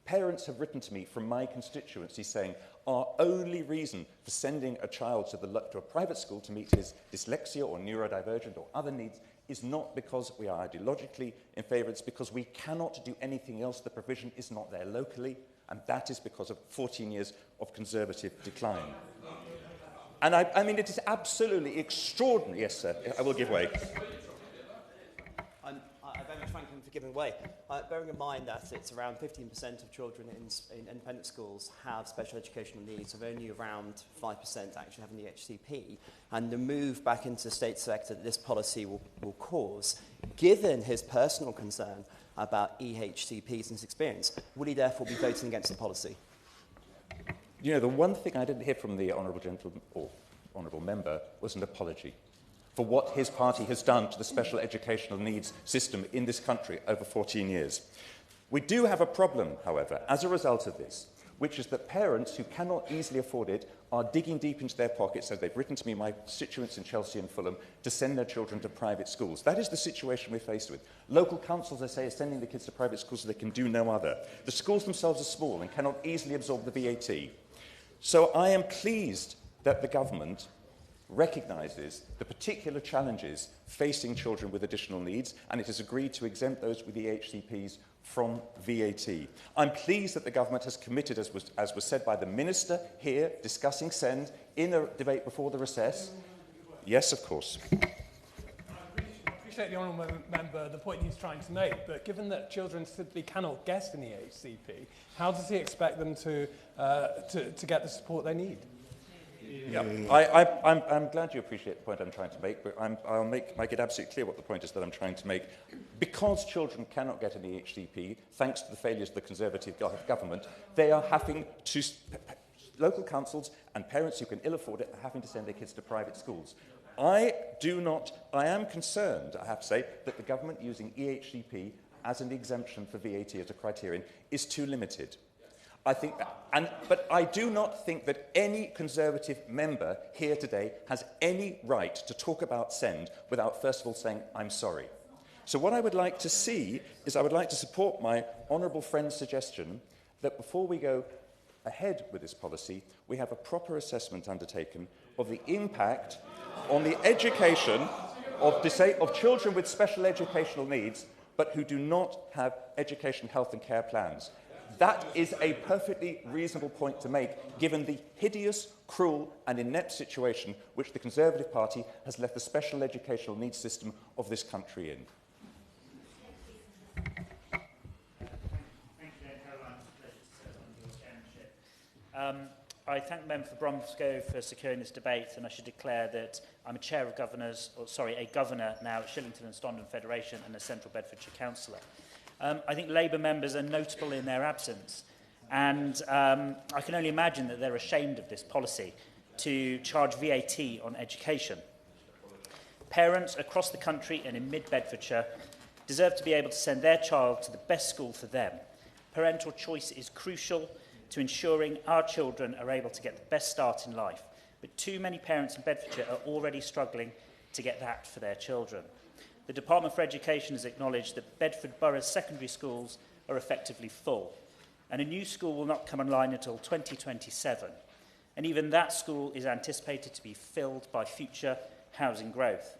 Parents have written to me from my constituency saying our only reason for sending a child to a private school to meet his dyslexia or neurodivergent or other needs is not because we are ideologically in favour, it's because we cannot do anything else. The provision is not there locally, and that is because of 14 years of Conservative decline. And I mean, it is absolutely extraordinary. Yes, sir, I will give way. I very much thank him for giving way. Bearing in mind that it's around 15% of children in independent schools have special educational needs, of only around 5% actually having the HCP, and the move back into the state sector that this policy will cause, given his personal concern about EHCPs and his experience, will he therefore be voting against the policy? You know, the one thing I didn't hear from the honourable gentleman or honourable member was an apology for what his party has done to the special educational needs system in this country over 14 years. We do have a problem, however, as a result of this, which is that parents who cannot easily afford it are digging deep into their pockets, as they've written to me, my constituents in Chelsea and Fulham, to send their children to private schools. That is the situation we're faced with. Local councils, I say, are sending the kids to private schools so they can do no other. The schools themselves are small and cannot easily absorb the VAT. So I am pleased that the government recognises the particular challenges facing children with additional needs, and it has agreed to exempt those with the HCPs from VAT. I'm pleased that the government has committed, as was said by the Minister here discussing SEND in a debate before the recess. Yes, of course. I appreciate the honourable member, the point he's trying to make, but given that children simply cannot get an EHCP, how does he expect them to get the support they need? Yeah, I'm glad you appreciate the point I'm trying to make, but I'll make it absolutely clear what the point is that I'm trying to make. Because children cannot get an EHCP, thanks to the failures of the Conservative government, they are having to... Local councils and parents who can ill afford it are having to send their kids to private schools. I am concerned, I have to say, that the government using EHCP as an exemption for VAT as a criterion is too limited. But I do not think that any Conservative member here today has any right to talk about SEND without first of all saying, I'm sorry. So what I would like to see is I would like to support my honourable friend's suggestion that before we go ahead with this policy, we have a proper assessment undertaken of the impact on the education of children with special educational needs, but who do not have education, health and care plans. That is a perfectly reasonable point to make, given the hideous, cruel and inept situation which the Conservative Party has left the special educational needs system of this country in. I thank the member for Bromsgrove for securing this debate, and I should declare that I'm a governor now at Shillington and Stondon Federation and a Central Bedfordshire councillor. I think Labour members are notable in their absence, and I can only imagine that they're ashamed of this policy to charge VAT on education. Parents across the country and in mid-Bedfordshire deserve to be able to send their child to the best school for them. Parental choice is crucial to ensuring our children are able to get the best start in life, but too many parents in Bedfordshire are already struggling to get that for their children. The Department for Education has acknowledged that Bedford Borough's secondary schools are effectively full, and a new school will not come online until 2027, and even that school is anticipated to be filled by future housing growth.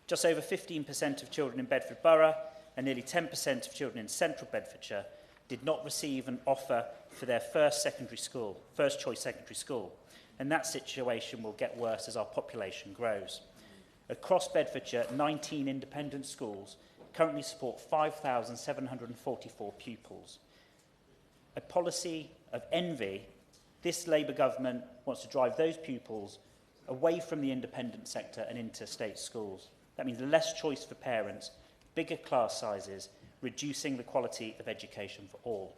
Just over 15% of children in Bedford Borough and nearly 10% of children in central Bedfordshire did not receive an offer for their first choice secondary school, and that situation will get worse as our population grows. Across Bedfordshire, 19 independent schools currently support 5,744 pupils. A policy of envy, this Labour government wants to drive those pupils away from the independent sector and into state schools. That means less choice for parents, bigger class sizes, reducing the quality of education for all.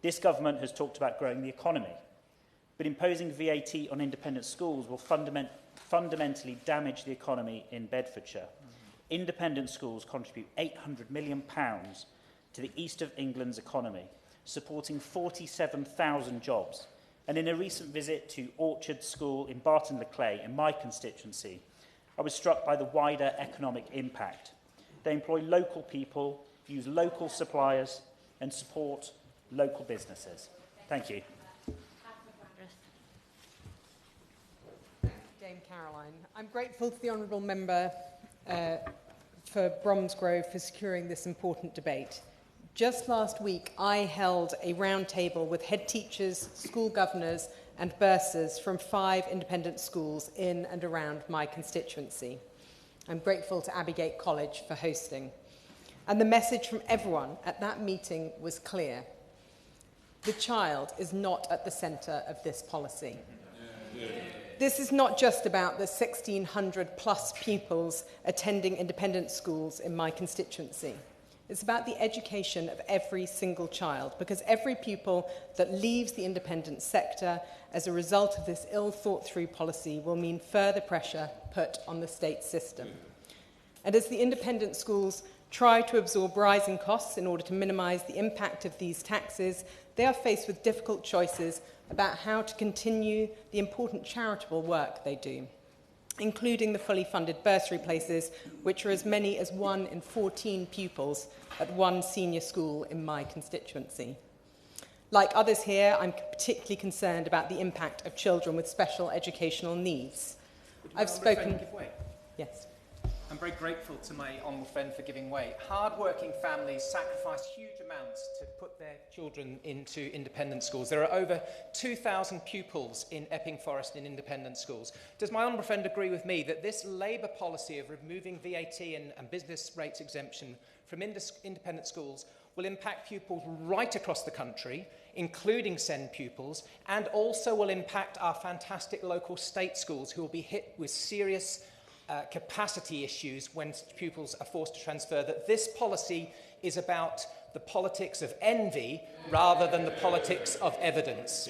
This government has talked about growing the economy, but imposing VAT on independent schools will fundamentally damage the economy in Bedfordshire. Independent schools contribute £800 million to the East of England's economy, supporting 47,000 jobs. And in a recent visit to Orchard School in Barton-le-Clay, in my constituency, I was struck by the wider economic impact. They employ local people, use local suppliers, and support local businesses. Thank you. Dame Caroline. I'm grateful to the Honourable Member for Bromsgrove for securing this important debate. Just last week, I held a roundtable with head teachers, school governors, and bursars from 5 independent schools in and around my constituency. I'm grateful to Abbeygate College for hosting. And the message from everyone at that meeting was clear. The child is not at the centre of this policy. This is not just about the 1,600 plus pupils attending independent schools in my constituency. It's about the education of every single child, because every pupil that leaves the independent sector as a result of this ill-thought-through policy will mean further pressure put on the state system. And as the independent schools try to absorb rising costs in order to minimise the impact of these taxes, they are faced with difficult choices about how to continue the important charitable work they do, including the fully funded bursary places, which are as many as 1 in 14 pupils at one senior school in my constituency. Like others here, I'm particularly concerned about the impact of children with special educational needs. I've spoken... Yes. I'm very grateful to my honourable friend for giving way. Hard-working families sacrifice huge amounts to put their children into independent schools. There are over 2,000 pupils in Epping Forest in independent schools. Does my honourable friend agree with me that this Labour policy of removing VAT and business rates exemption from independent schools will impact pupils right across the country, including SEND pupils, and also will impact our fantastic local state schools who will be hit with serious capacity issues when pupils are forced to transfer, that this policy is about the politics of envy rather than the politics of evidence?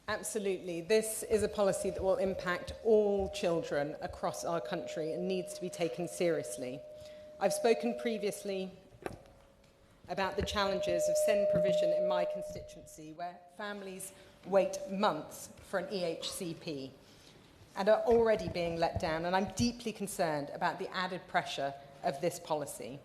Absolutely. This is a policy that will impact all children across our country and needs to be taken seriously. I've spoken previously about the challenges of SEND provision in my constituency, where families wait months for an EHCP and are already being let down, and I'm deeply concerned about the added pressure of this policy.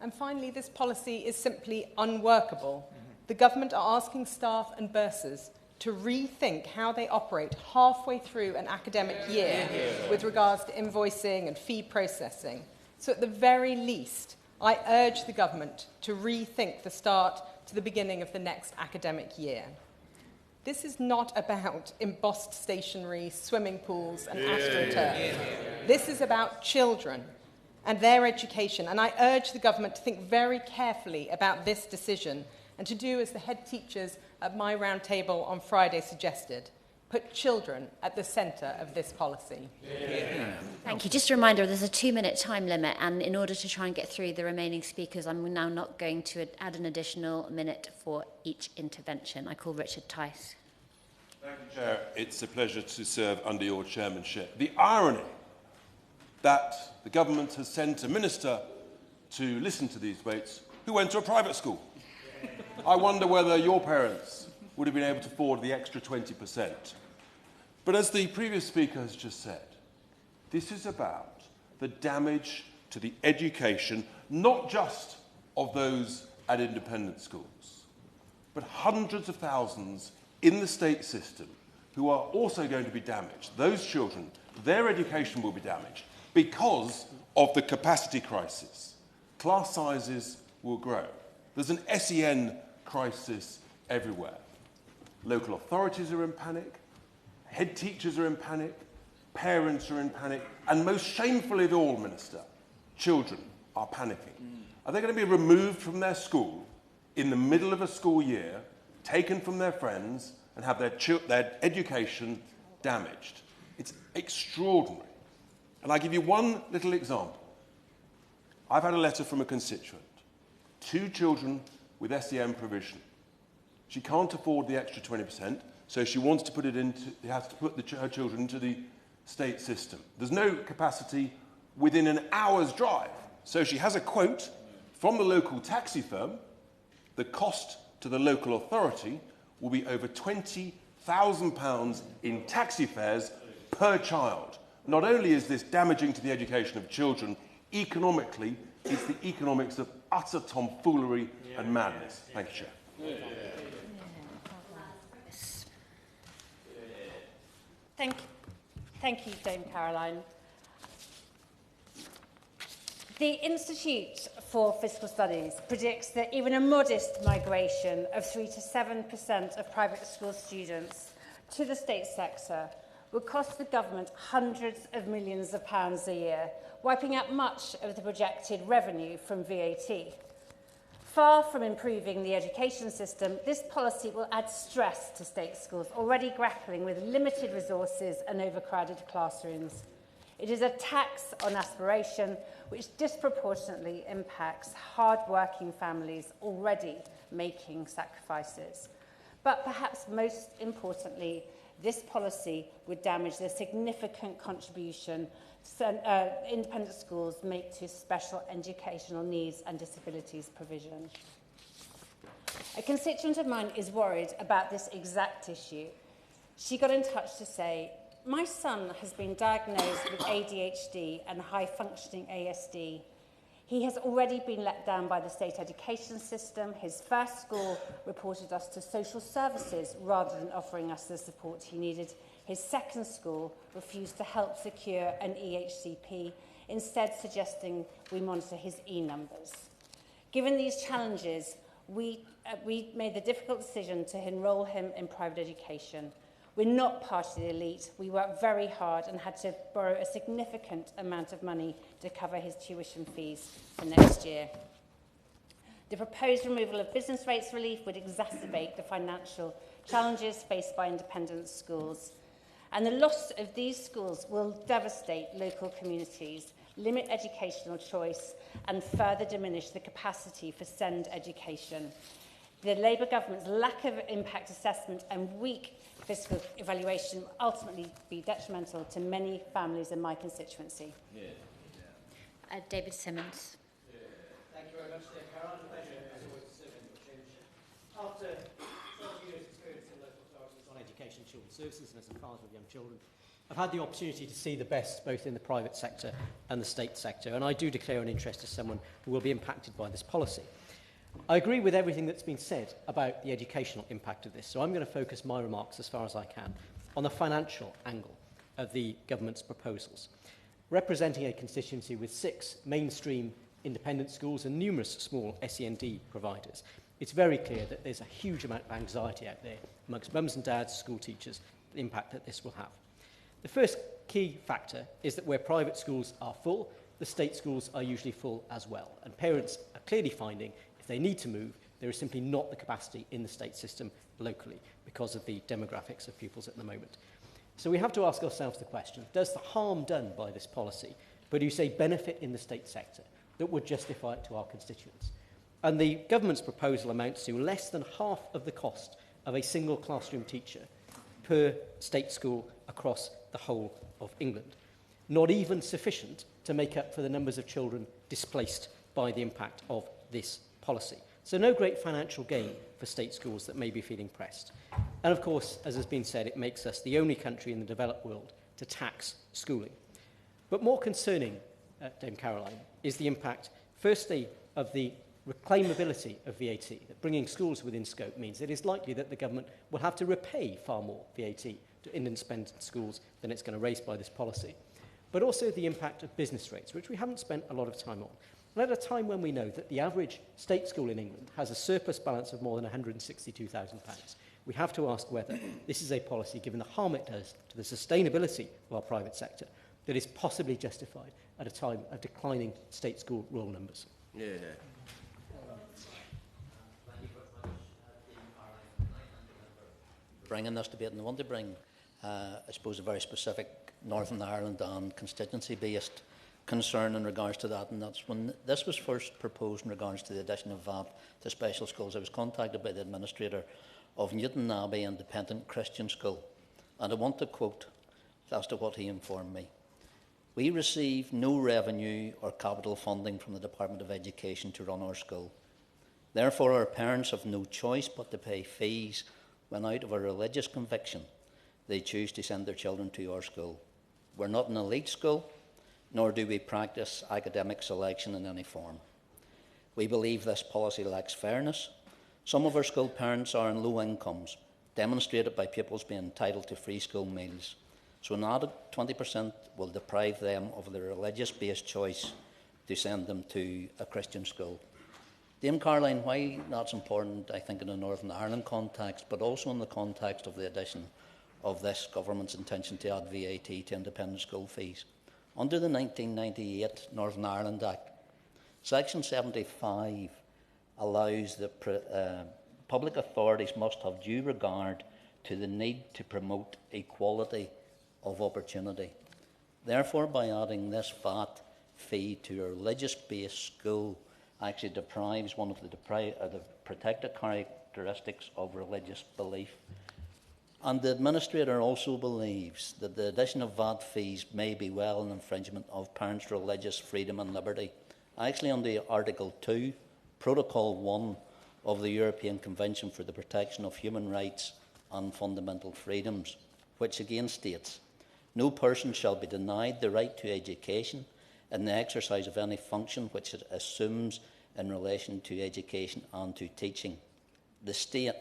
And finally, this policy is simply unworkable. The government are asking staff and bursars to rethink how they operate halfway through an academic year with regards to invoicing and fee processing. So at the very least, I urge the government to rethink the start to the beginning of the next academic year. This is not about embossed stationery, swimming pools and astroturf. This is about children and their education, and I urge the government to think very carefully about this decision and to do as the head teachers at my round table on Friday suggested, put children at the centre of this policy. Thank you. Just a reminder, there's a 2-minute time limit, and in order to try and get through the remaining speakers, I'm now not going to add an additional minute for each intervention. I call Richard Tice. Thank you, Chair. It's a pleasure to serve under your chairmanship. The irony that the government has sent a minister to listen to these debates who went to a private school. I wonder whether your parents would have been able to afford the extra 20%. But as the previous speaker has just said, this is about the damage to the education, not just of those at independent schools, but hundreds of thousands in the state system who are also going to be damaged. Those children, their education will be damaged because of the capacity crisis. Class sizes will grow. There's an SEN crisis everywhere. Local authorities are in panic, head teachers are in panic, parents are in panic, and most shamefully of all, Minister, children are panicking. Are they going to be removed from their school in the middle of a school year, taken from their friends, and have their education damaged? It's extraordinary. And I give you one little example. I've had a letter from a constituent. 2 children with SEM provision. She can't afford the extra 20%, so she wants to put it into, has to put her children into the state system. There's no capacity within an hour's drive. So she has a quote from the local taxi firm. The cost to the local authority will be over £20,000 in taxi fares per child. Not only is this damaging to the education of children, economically, it's the economics of utter tomfoolery and madness. Thank you, Chair. Thank you, Dame Caroline. The Institute for Fiscal Studies predicts that even a modest migration of 3 to 7% of private school students to the state sector would cost the government hundreds of millions of pounds a year, wiping out much of the projected revenue from VAT. Far from improving the education system, this policy will add stress to state schools already grappling with limited resources and overcrowded classrooms. It is a tax on aspiration which disproportionately impacts hard-working families already making sacrifices. But perhaps most importantly, this policy would damage the significant contribution independent schools make to special educational needs and disabilities provision. A constituent of mine is worried about this exact issue. She got in touch to say, "My son has been diagnosed with ADHD and high-functioning ASD. He has already been let down by the state education system. His first school reported us to social services rather than offering us the support he needed. His second school refused to help secure an EHCP, instead suggesting we monitor his E-numbers. Given these challenges, we made the difficult decision to enrol him in private education. We're not part of the elite. We worked very hard and had to borrow a significant amount of money to cover his tuition fees for next year. The proposed removal of business rates relief would exacerbate the financial challenges faced by independent schools. And the loss of these schools will devastate local communities, limit educational choice, and further diminish the capacity for SEND education. The Labour government's lack of impact assessment and weak fiscal evaluation will ultimately be detrimental to many families in my constituency. David Simmons. Thank you very much, Dame Caroline. A pleasure, as always, to serve in your chairmanship. After 12 years' experience in local authorities on education and children's services and as a father of young children, I've had the opportunity to see the best both in the private sector and the state sector, and I do declare an interest as someone who will be impacted by this policy. I agree with everything that's been said about the educational impact of this, so I'm going to focus my remarks as far as I can on the financial angle of the government's proposals. Representing a constituency with 6 mainstream independent schools and numerous small SEND providers, it's very clear that there's a huge amount of anxiety out there amongst mums and dads, school teachers, the impact that this will have. The first key factor is that where private schools are full, the state schools are usually full as well, and parents are clearly finding if they need to move, There is simply not the capacity in the state system locally because of the demographics of pupils at the moment. So we have to ask ourselves the question, does the harm done by this policy produce a benefit in the state sector that would justify it to our constituents? And the government's proposal amounts to less than half of the cost of a single classroom teacher per state school across the whole of England. Not even sufficient to make up for the numbers of children displaced by the impact of this policy. So no great financial gain for state schools that may be feeling pressed. And of course, as has been said, it makes us the only country in the developed world to tax schooling. But more concerning, Dame Caroline, is the impact, firstly, of the reclaimability of VAT, that bringing schools within scope means it is likely that the government will have to repay far more VAT to independent schools than it's going to raise by this policy. But also the impact of business rates, which we haven't spent a lot of time on. And at a time when we know that the average state school in England has a surplus balance of more than £162,000, we have to ask whether this is a policy, given the harm it does to the sustainability of our private sector, that is possibly justified at a time of declining state school roll numbers. Yeah. Bringing this debate, and I want to bring, I suppose, a very specific Northern Ireland and constituency-based concern in regards to that, and that's when this was first proposed in regards to the addition of VAT to special schools. I was contacted by the administrator of Newton Abbey Independent Christian School, and I want to quote as to what he informed me. We receive no revenue or capital funding from the Department of Education to run our school. Therefore, our parents have no choice but to pay fees when, out of a religious conviction, they choose to send their children to our school. We're not an elite school, nor do we practice academic selection in any form. We believe this policy lacks fairness. Some of our school parents are on low incomes, demonstrated by pupils being entitled to free school meals. So an added 20% will deprive them of their religious-based choice to send them to a Christian school. Dame Caroline, why that's important, I think, in the Northern Ireland context, but also in the context of the addition of this government's intention to add VAT to independent school fees. Under the 1998 Northern Ireland Act, Section 75 allows the public authorities must have due regard to the need to promote equality of opportunity. Therefore, by adding this VAT fee to a religious-based school actually deprives one of the protected characteristics of religious belief. And the administrator also believes that the addition of VAT fees may be well an infringement of parents' religious freedom and liberty. Actually, under Article 2, Protocol 1 of the European Convention for the Protection of Human Rights and Fundamental Freedoms, which again states, no person shall be denied the right to education in the exercise of any function which it assumes in relation to education and to teaching. The state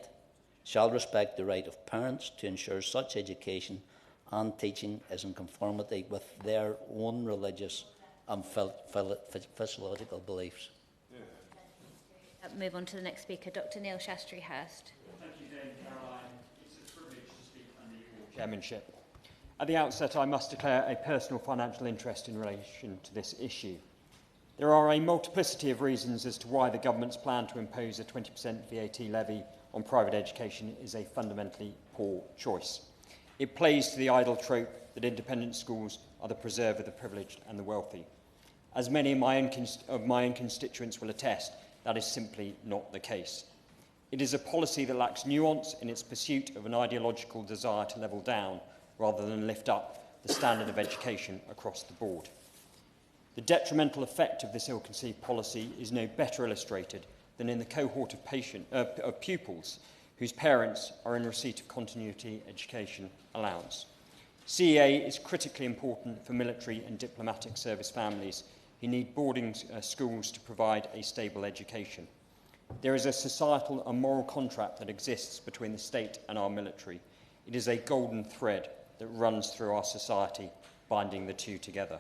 shall respect the right of parents to ensure such education and teaching is in conformity with their own religious and physiological beliefs. Move on to the next speaker, Dr. Neil Shastri-Hurst. Thank you, Dame Caroline. It's a privilege to speak under your chairmanship. At the outset, I must declare a personal financial interest in relation to this issue. There are a multiplicity of reasons as to why the government's plan to impose a 20% VAT levy on private education is a fundamentally poor choice. It plays to the idle trope that independent schools are the preserve of the privileged and the wealthy. As many of my own constituents will attest, that is simply not the case. It is a policy that lacks nuance in its pursuit of an ideological desire to level down rather than lift up the standard of education across the board. The detrimental effect of this ill-conceived policy is no better illustrated than in the cohort of pupils whose parents are in receipt of continuity education allowance. CEA is critically important for military and diplomatic service families who need boarding schools to provide a stable education. There is a societal and moral contract that exists between the state and our military. It is a golden thread that runs through our society, binding the two together.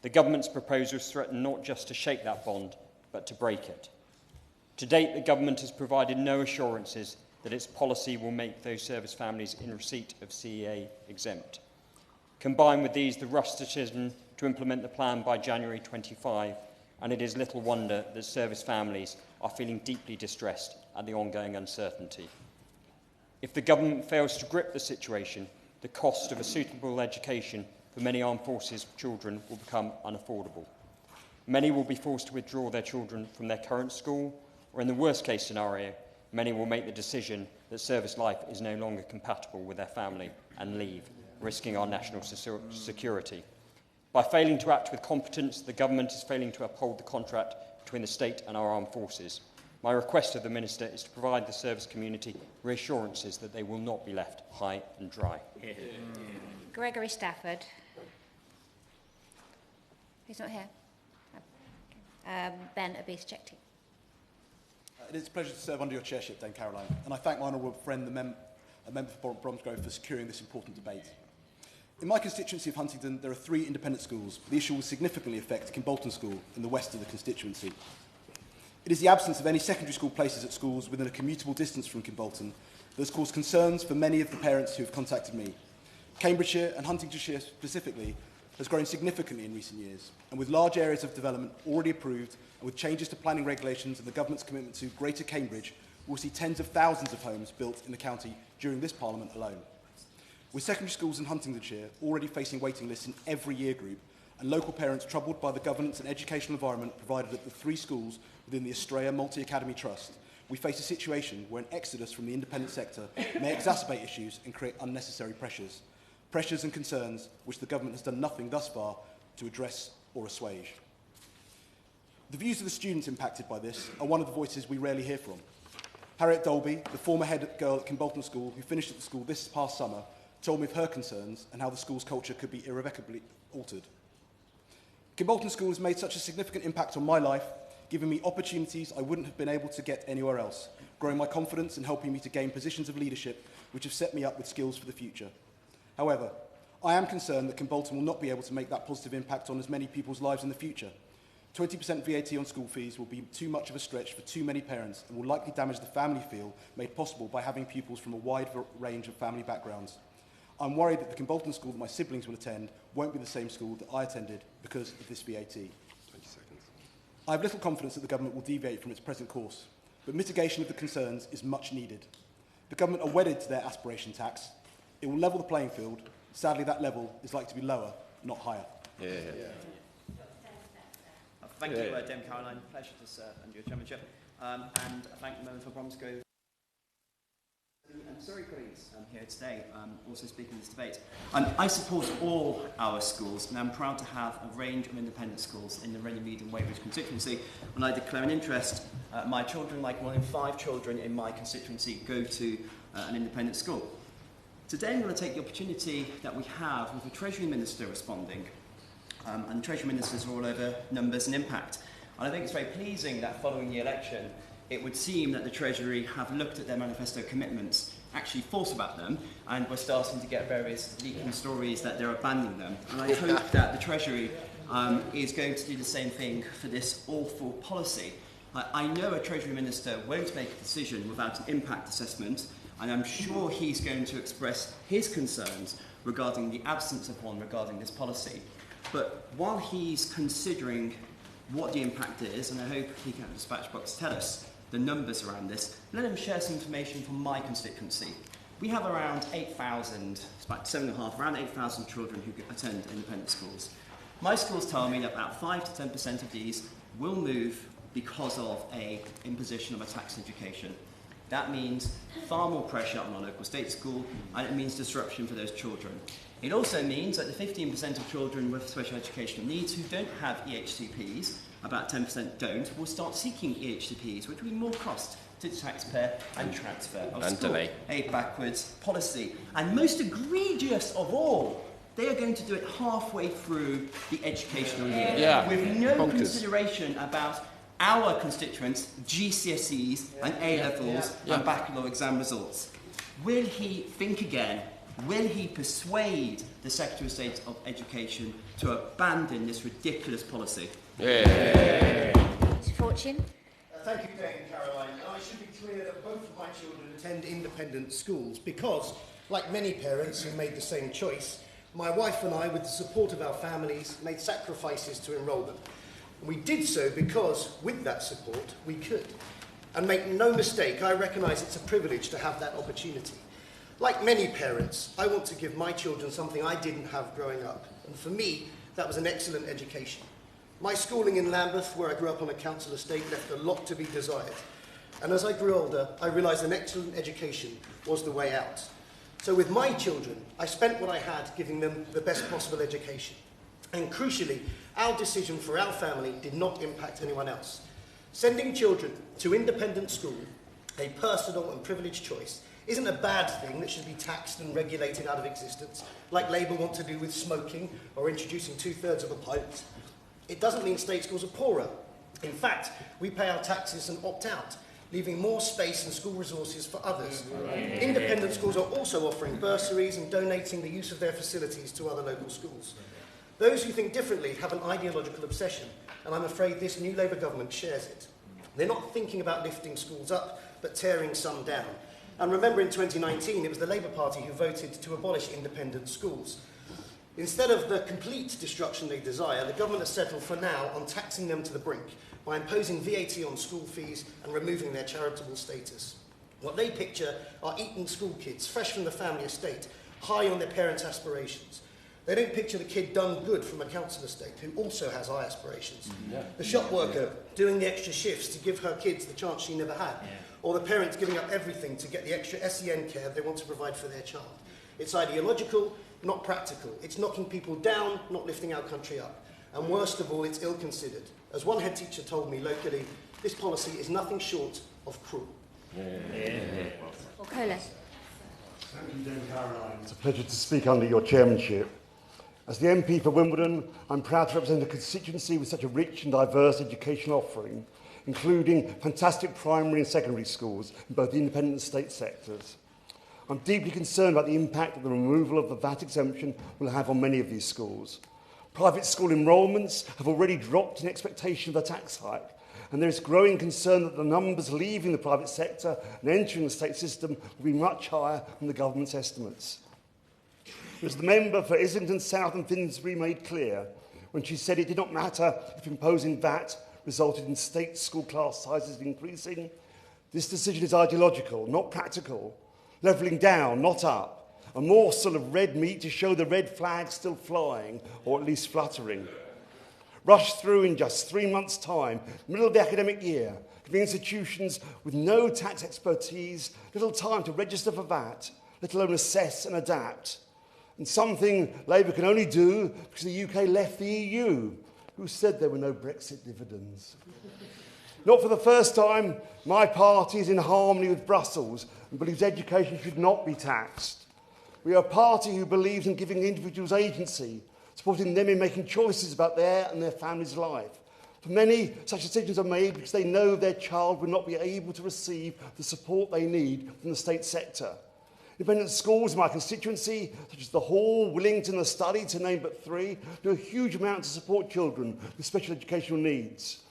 The government's proposals threaten not just to shake that bond, but to break it. To date, the government has provided no assurances that its policy will make those service families in receipt of CEA exempt. Combined with these, the rush decision to implement the plan by January 25, and it is little wonder that service families are feeling deeply distressed at the ongoing uncertainty. If the government fails to grip the situation, the cost of a suitable education for many armed forces children will become unaffordable. Many will be forced to withdraw their children from their current school, or in the worst case scenario, many will make the decision that service life is no longer compatible with their family and leave, risking our national security. By failing to act with competence, the government is failing to uphold the contract between the state and our armed forces. My request of the Minister is to provide the service community reassurances that they will not be left high and dry. Gregory Stafford. He's not here. Ben Abis-Chekti. It is a pleasure to serve under your chairship, Dame Caroline, and I thank my honourable friend, a member for Bromsgrove, for securing this important debate. In my constituency of Huntingdon, there are 3 independent schools. The issue will significantly affect Kimbolton School in the west of the constituency. It is the absence of any secondary school places at schools within a commutable distance from Kimbolton that has caused concerns for many of the parents who have contacted me. Cambridgeshire, and Huntingdonshire specifically, has grown significantly in recent years, and with large areas of development already approved, and with changes to planning regulations and the government's commitment to Greater Cambridge, we'll see tens of thousands of homes built in the county during this Parliament alone. With secondary schools in Huntingdonshire already facing waiting lists in every year group, and local parents troubled by the governance and educational environment provided at the 3 schools within the Australia Multi-Academy Trust, we face a situation where an exodus from the independent sector may exacerbate issues and create unnecessary pressures and concerns which the government has done nothing thus far to address or assuage. The views of the students impacted by this are one of the voices we rarely hear from. Harriet Dolby, the former head girl at Kimbolton School, who finished at the school this past summer, told me of her concerns and how the school's culture could be irrevocably altered. Kimbolton School has made such a significant impact on my life, giving me opportunities I wouldn't have been able to get anywhere else, growing my confidence and helping me to gain positions of leadership which have set me up with skills for the future. However, I am concerned that Kimbolton will not be able to make that positive impact on as many people's lives in the future. 20% VAT on school fees will be too much of a stretch for too many parents and will likely damage the family feel made possible by having pupils from a wide range of family backgrounds. I'm worried that the Kimbolton school that my siblings will attend won't be the same school that I attended because of this VAT. 20 seconds. I have little confidence that the government will deviate from its present course, but mitigation of the concerns is much needed. The government are wedded to their aspiration tax. It will level the playing field. Sadly, that level is likely to be lower, not higher. Thank you, Dame Caroline. Pleasure to serve under your chairmanship. And I thank the member for Bromsgrove and Surrey colleagues here today, also speaking in this debate. I support all our schools, and I'm proud to have a range of independent schools in the Runnymede and Weybridge constituency. When I declare an interest, my children, like 1 in 5 children in my constituency, go to an independent school. Today I'm going to take the opportunity that we have with the Treasury Minister responding, and Treasury Ministers are all over numbers and impact. And I think it's very pleasing that following the election, it would seem that the Treasury have looked at their manifesto commitments, actually thought about them, and we're starting to get various leaking stories that they're abandoning them. And I hope that the Treasury is going to do the same thing for this awful policy. I know a Treasury Minister won't make a decision without an impact assessment, and I'm sure he's going to express his concerns regarding the absence of one regarding this policy. But while he's considering what the impact is, and I hope he can have a dispatch box tell us the numbers around this, let him share some information from my constituency. We have around 8,000, it's about 7.5, around 8,000 children who attend independent schools. My schools tell me that about 5 to 10% of these will move because of an imposition of a tax education. That means far more pressure on our local state school, and it means disruption for those children. It also means that the 15% of children with special educational needs who don't have EHCPs, about 10% don't, will start seeking EHCPs, which will be more cost to the taxpayer and transfer of and school. delay. A backwards policy. And most egregious of all, they are going to do it halfway through the educational year, with no consideration about our constituents' GCSEs and A-levels and baccalaureate exam results. Will he think again? Will he persuade the Secretary of State of Education to abandon this ridiculous policy? Fortune. Thank you, Dame Caroline. I should be clear that both of my children attend independent schools because, like many parents who made the same choice, my wife and I, with the support of our families, made sacrifices to enrol them. We did so because, with that support, we could. And make no mistake, I recognise it's a privilege to have that opportunity. Like many parents, I want to give my children something I didn't have growing up. And for me, that was an excellent education. My schooling in Lambeth, where I grew up on a council estate, left a lot to be desired. And as I grew older, I realised an excellent education was the way out. So with my children, I spent what I had giving them the best possible education. And crucially, our decision for our family did not impact anyone else. Sending children to independent school, a personal and privileged choice, isn't a bad thing that should be taxed and regulated out of existence, like Labour want to do with smoking or introducing 2/3 of a pint. It doesn't mean state schools are poorer. In fact, we pay our taxes and opt out, leaving more space and school resources for others. Independent schools are also offering bursaries and donating the use of their facilities to other local schools. Those who think differently have an ideological obsession, and I'm afraid this new Labour government shares it. They're not thinking about lifting schools up, but tearing some down. And remember, in 2019, it was the Labour Party who voted to abolish independent schools. Instead of the complete destruction they desire, the government has settled for now on taxing them to the brink by imposing VAT on school fees and removing their charitable status. What they picture are Eton school kids, fresh from the family estate, high on their parents' aspirations. They don't picture the kid done good from a council estate who also has high aspirations. The shop worker doing the extra shifts to give her kids the chance she never had. Or the parents giving up everything to get the extra SEN care they want to provide for their child. It's ideological, not practical. It's knocking people down, not lifting our country up. And worst of all, it's ill-considered. As one head teacher told me locally, this policy is nothing short of cruel. Thank you, Dame Caroline. It's a pleasure to speak under your chairmanship. As the MP for Wimbledon, I'm proud to represent a constituency with such a rich and diverse educational offering, including fantastic primary and secondary schools in both the independent and state sectors. I'm deeply concerned about the impact that the removal of the VAT exemption will have on many of these schools. Private school enrolments have already dropped in expectation of the tax hike, and there is growing concern that the numbers leaving the private sector and entering the state system will be much higher than the government's estimates. As the member for Islington South and Finsbury made clear when she said it did not matter if imposing VAT resulted in state school class sizes increasing, this decision is ideological, not practical, levelling down, not up, a morsel of red meat to show the red flag still flying, or at least fluttering. Rushed through in just 3 months' time, middle of the academic year, giving institutions with no tax expertise little time to register for VAT, let alone assess and adapt. And something Labour can only do because the UK left the EU, who said there were no Brexit dividends. Not for the first time, my party is in harmony with Brussels and believes education should not be taxed. We are a party who believes in giving individuals agency, supporting them in making choices about their and their family's life. For many, such decisions are made because they know their child will not be able to receive the support they need from the state sector. Independent schools in my constituency, such as the Hall, Willington, the Study, to name but 3, do a huge amount to support children with special educational needs.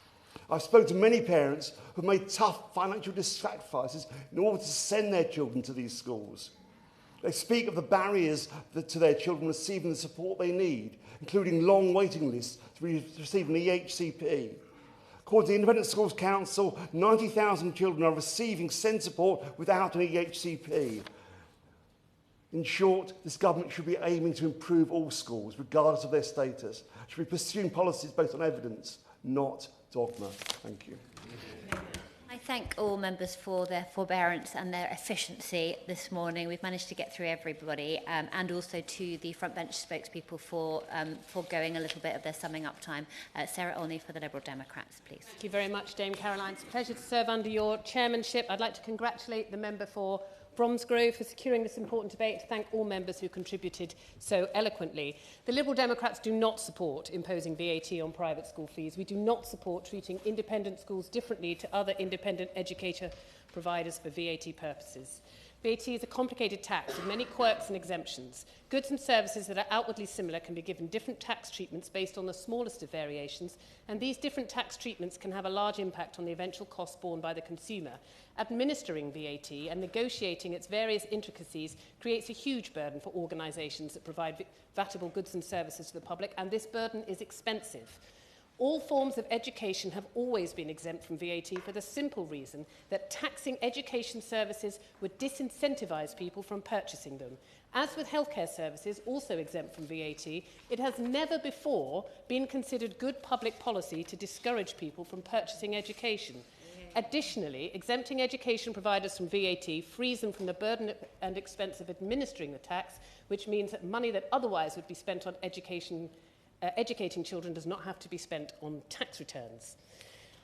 I've spoken to many parents who have made tough financial sacrifices in order to send their children to these schools. They speak of the barriers to their children receiving the support they need, including long waiting lists to receive an EHCP. According to the Independent Schools Council, 90,000 children are receiving SEND support without an EHCP. In short, this government should be aiming to improve all schools, regardless of their status. It should be pursuing policies based on evidence, not dogma. Thank you. I thank all members for their forbearance and their efficiency this morning. We've managed to get through everybody, and also to the front bench spokespeople for going a little bit of their summing up time. Sarah Olney for the Liberal Democrats, please. Thank you very much, Dame Caroline. It's a pleasure to serve under your chairmanship. I'd like to congratulate the member for Bromsgrove for securing this important debate. Thank all members who contributed so eloquently. The Liberal Democrats do not support imposing VAT on private school fees. We do not support treating independent schools differently to other independent educator providers for VAT purposes. VAT is a complicated tax with many quirks and exemptions. Goods and services that are outwardly similar can be given different tax treatments based on the smallest of variations, and these different tax treatments can have a large impact on the eventual cost borne by the consumer. Administering VAT and negotiating its various intricacies creates a huge burden for organisations that provide VATable goods and services to the public, and this burden is expensive. All forms of education have always been exempt from VAT for the simple reason that taxing education services would disincentivise people from purchasing them. As with healthcare services, also exempt from VAT, it has never before been considered good public policy to discourage people from purchasing education. Additionally, exempting education providers from VAT frees them from the burden and expense of administering the tax, which means that money that otherwise would be spent on educating children does not have to be spent on tax returns.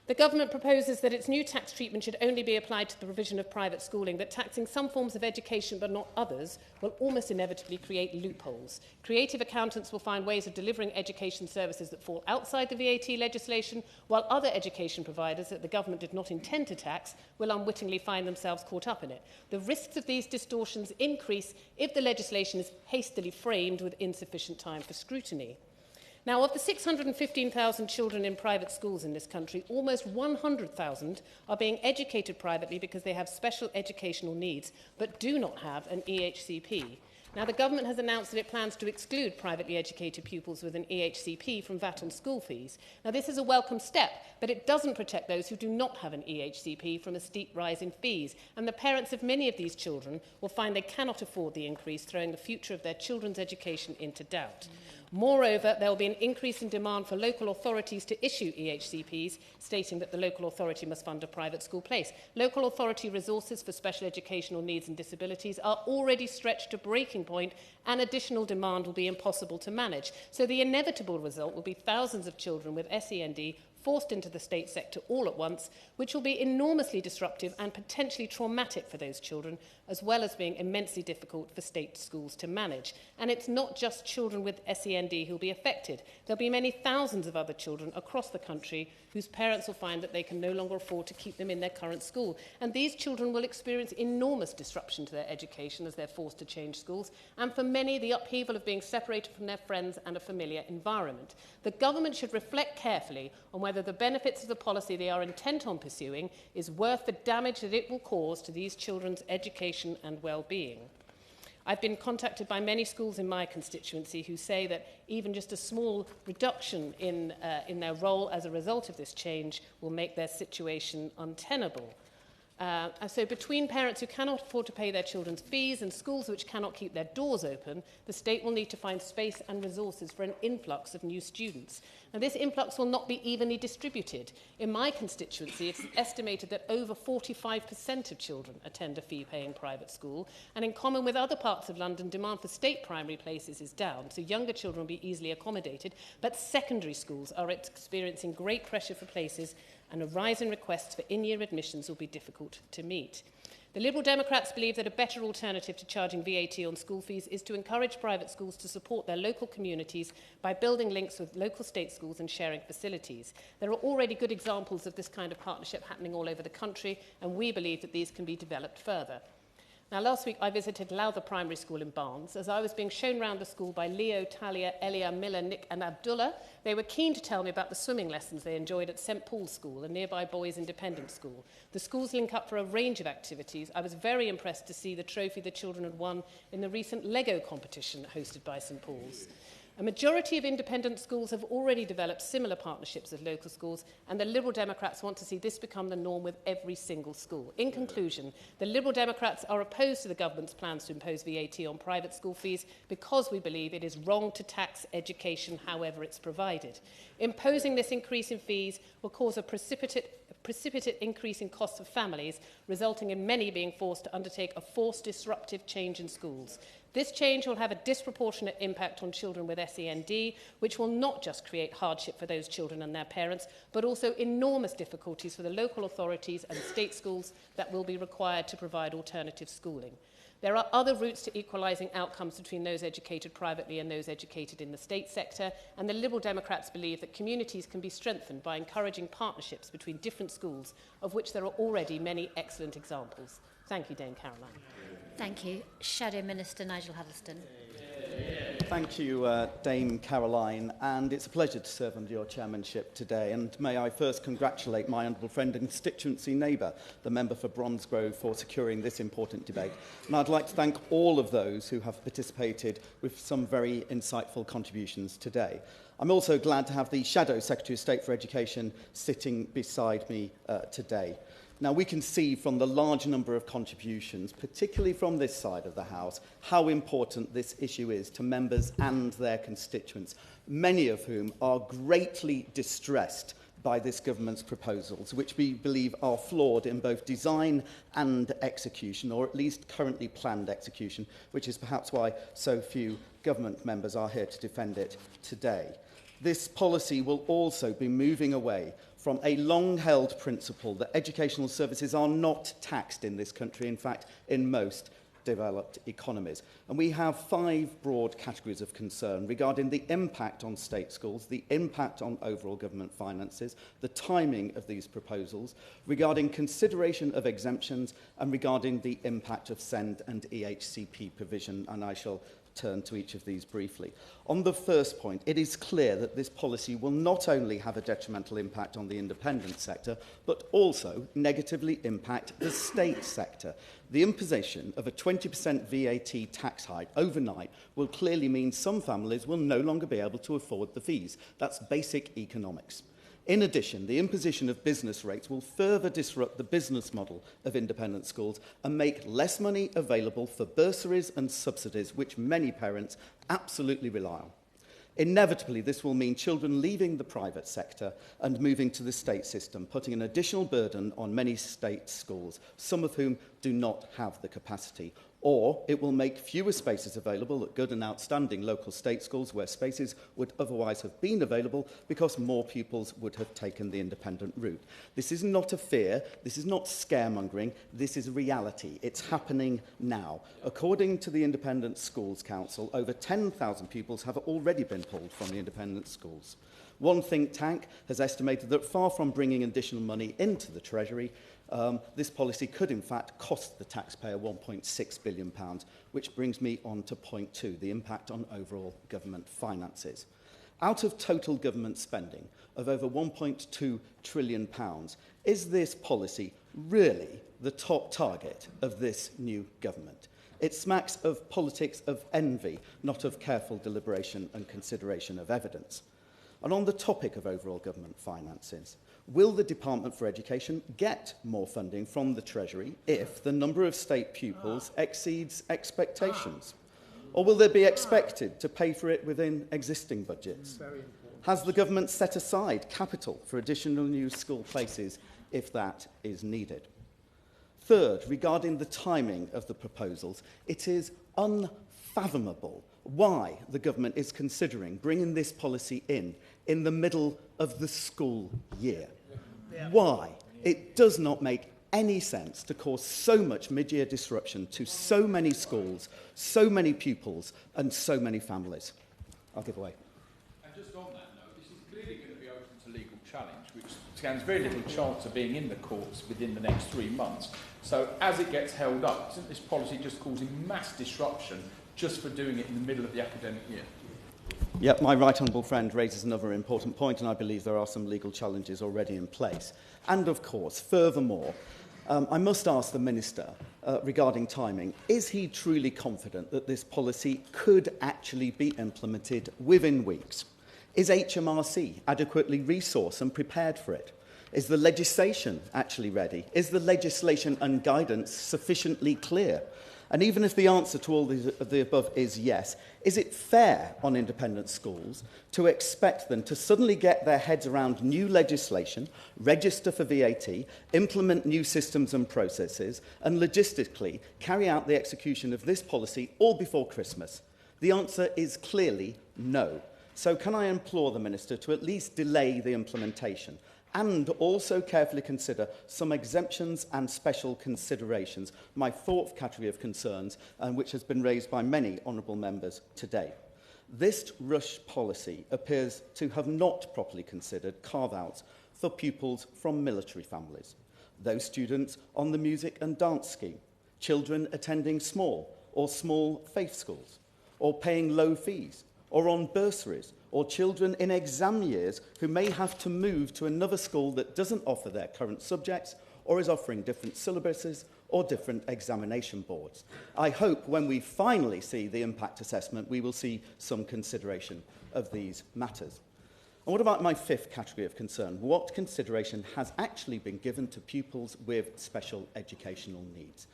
The government proposes that its new tax treatment should only be applied to the provision of private schooling, that taxing some forms of education but not others will almost inevitably create loopholes. Creative accountants will find ways of delivering education services that fall outside the VAT legislation, while other education providers that the government did not intend to tax will unwittingly find themselves caught up in it. The risks of these distortions increase if the legislation is hastily framed with insufficient time for scrutiny. Now, of the 615,000 children in private schools in this country, almost 100,000 are being educated privately because they have special educational needs, but do not have an EHCP. Now, the government has announced that it plans to exclude privately educated pupils with an EHCP from VAT on school fees. Now, this is a welcome step, but it doesn't protect those who do not have an EHCP from a steep rise in fees. And the parents of many of these children will find they cannot afford the increase, throwing the future of their children's education into doubt. Moreover, there will be an increase in demand for local authorities to issue EHCPs, stating that the local authority must fund a private school place. Local authority resources for special educational needs and disabilities are already stretched to breaking point, and additional demand will be impossible to manage. So the inevitable result will be thousands of children with SEND forced into the state sector all at once, which will be enormously disruptive and potentially traumatic for those children, as well as being immensely difficult for state schools to manage. And it's not just children with SEND who will be affected. There'll be many thousands of other children across the country whose parents will find that they can no longer afford to keep them in their current school. And these children will experience enormous disruption to their education as they're forced to change schools, and for many, the upheaval of being separated from their friends and a familiar environment. The government should reflect carefully on whether the benefits of the policy they are intent on pursuing is worth the damage that it will cause to these children's education and well-being. I've been contacted by many schools in my constituency who say that even just a small reduction in their role as a result of this change will make their situation untenable. So between parents who cannot afford to pay their children's fees and schools which cannot keep their doors open, the state will need to find space and resources for an influx of new students. And this influx will not be evenly distributed. In my constituency, it's estimated that over 45% of children attend a fee-paying private school, and in common with other parts of London, demand for state primary places is down, so younger children will be easily accommodated, but secondary schools are experiencing great pressure for places, and a rise in requests for in-year admissions will be difficult to meet. The Liberal Democrats believe that a better alternative to charging VAT on school fees is to encourage private schools to support their local communities by building links with local state schools and sharing facilities. There are already good examples of this kind of partnership happening all over the country, and we believe that these can be developed further. Now, last week I visited Lowther Primary School in Barnes. As I was being shown round the school by Leo, Talia, Elia, Miller, Nick and Abdullah, they were keen to tell me about the swimming lessons they enjoyed at St Paul's School, a nearby boys' independent school. The schools link up for a range of activities. I was very impressed to see the trophy the children had won in the recent Lego competition hosted by St Paul's. A majority of independent schools have already developed similar partnerships with local schools, and the Liberal Democrats want to see this become the norm with every single school. In conclusion, the Liberal Democrats are opposed to the government's plans to impose VAT on private school fees because we believe it is wrong to tax education however it's provided. Imposing this increase in fees will cause a precipitate increase in costs for families, resulting in many being forced to undertake a forced disruptive change in schools. This change will have a disproportionate impact on children with SEND, which will not just create hardship for those children and their parents, but also enormous difficulties for the local authorities and state schools that will be required to provide alternative schooling. There are other routes to equalising outcomes between those educated privately and those educated in the state sector, and the Liberal Democrats believe that communities can be strengthened by encouraging partnerships between different schools, of which there are already many excellent examples. Thank you, Dame Caroline. Thank you. Shadow Minister Nigel Huddleston. Thank you, Dame Caroline, and it's a pleasure to serve under your chairmanship today. And may I first congratulate my honourable friend and constituency neighbour, the member for Bromsgrove, for securing this important debate. And I'd like to thank all of those who have participated with some very insightful contributions today. I'm also glad to have the Shadow Secretary of State for Education sitting beside me today. Now, we can see from the large number of contributions, particularly from this side of the House, how important this issue is to members and their constituents, many of whom are greatly distressed by this government's proposals, which we believe are flawed in both design and execution, or at least currently planned execution, which is perhaps why so few government members are here to defend it today. This policy will also be moving away from a long-held principle that educational services are not taxed in this country, in fact, in most developed economies. And we have 5 broad categories of concern regarding the impact on state schools, the impact on overall government finances, the timing of these proposals, regarding consideration of exemptions, and regarding the impact of SEND and EHCP provision, and I shall turn to each of these briefly. On the first point, it is clear that this policy will not only have a detrimental impact on the independent sector, but also negatively impact the state sector. The imposition of a 20% VAT tax hike overnight will clearly mean some families will no longer be able to afford the fees. That's basic economics. In addition, the imposition of business rates will further disrupt the business model of independent schools and make less money available for bursaries and subsidies, which many parents absolutely rely on. Inevitably, this will mean children leaving the private sector and moving to the state system, putting an additional burden on many state schools, some of whom do not have the capacity. Or it will make fewer spaces available at good and outstanding local state schools where spaces would otherwise have been available because more pupils would have taken the independent route. This is not a fear, this is not scaremongering, this is reality. It's happening now. According to the Independent Schools Council, over 10,000 pupils have already been pulled from the independent schools. One think tank has estimated that far from bringing additional money into the Treasury, this policy could in fact cost the taxpayer £1.6 billion, which brings me on to point 2, the impact on overall government finances. Out of total government spending of over £1.2 trillion, is this policy really the top target of this new government? It smacks of politics of envy, not of careful deliberation and consideration of evidence. And on the topic of overall government finances, will the Department for Education get more funding from the Treasury if the number of state pupils exceeds expectations? Or will they be expected to pay for it within existing budgets? Has the government set aside capital for additional new school places if that is needed? Third, regarding the timing of the proposals, it is unfathomable why the government is considering bringing this policy in the middle of the school year. Why? It does not make any sense to cause so much mid-year disruption to so many schools, so many pupils, and so many families. I'll give away. And just on that note, this is clearly going to be open to legal challenge, which stands very little chance of being in the courts within the next 3 months. So as it gets held up, isn't this policy just causing mass disruption just for doing it in the middle of the academic year? Yep, my right honourable friend raises another important point, and I believe there are some legal challenges already in place. And of course, furthermore, I must ask the Minister regarding timing, is he truly confident that this policy could actually be implemented within weeks? Is HMRC adequately resourced and prepared for it? Is the legislation actually ready? Is the legislation and guidance sufficiently clear? And even if the answer to all of the above is yes, is it fair on independent schools to expect them to suddenly get their heads around new legislation, register for VAT, implement new systems and processes, and logistically carry out the execution of this policy all before Christmas? The answer is clearly no. So can I implore the Minister to at least delay the implementation and also carefully consider some exemptions and special considerations, my fourth category of concerns, which has been raised by many honourable members today. This rush policy appears to have not properly considered carve-outs for pupils from military families, those students on the music and dance scheme, children attending small or small faith schools, or paying low fees, or on bursaries, or children in exam years who may have to move to another school that doesn't offer their current subjects or is offering different syllabuses or different examination boards. I hope when we finally see the impact assessment, we will see some consideration of these matters. And what about my fifth category of concern? What consideration has actually been given to pupils with special educational needs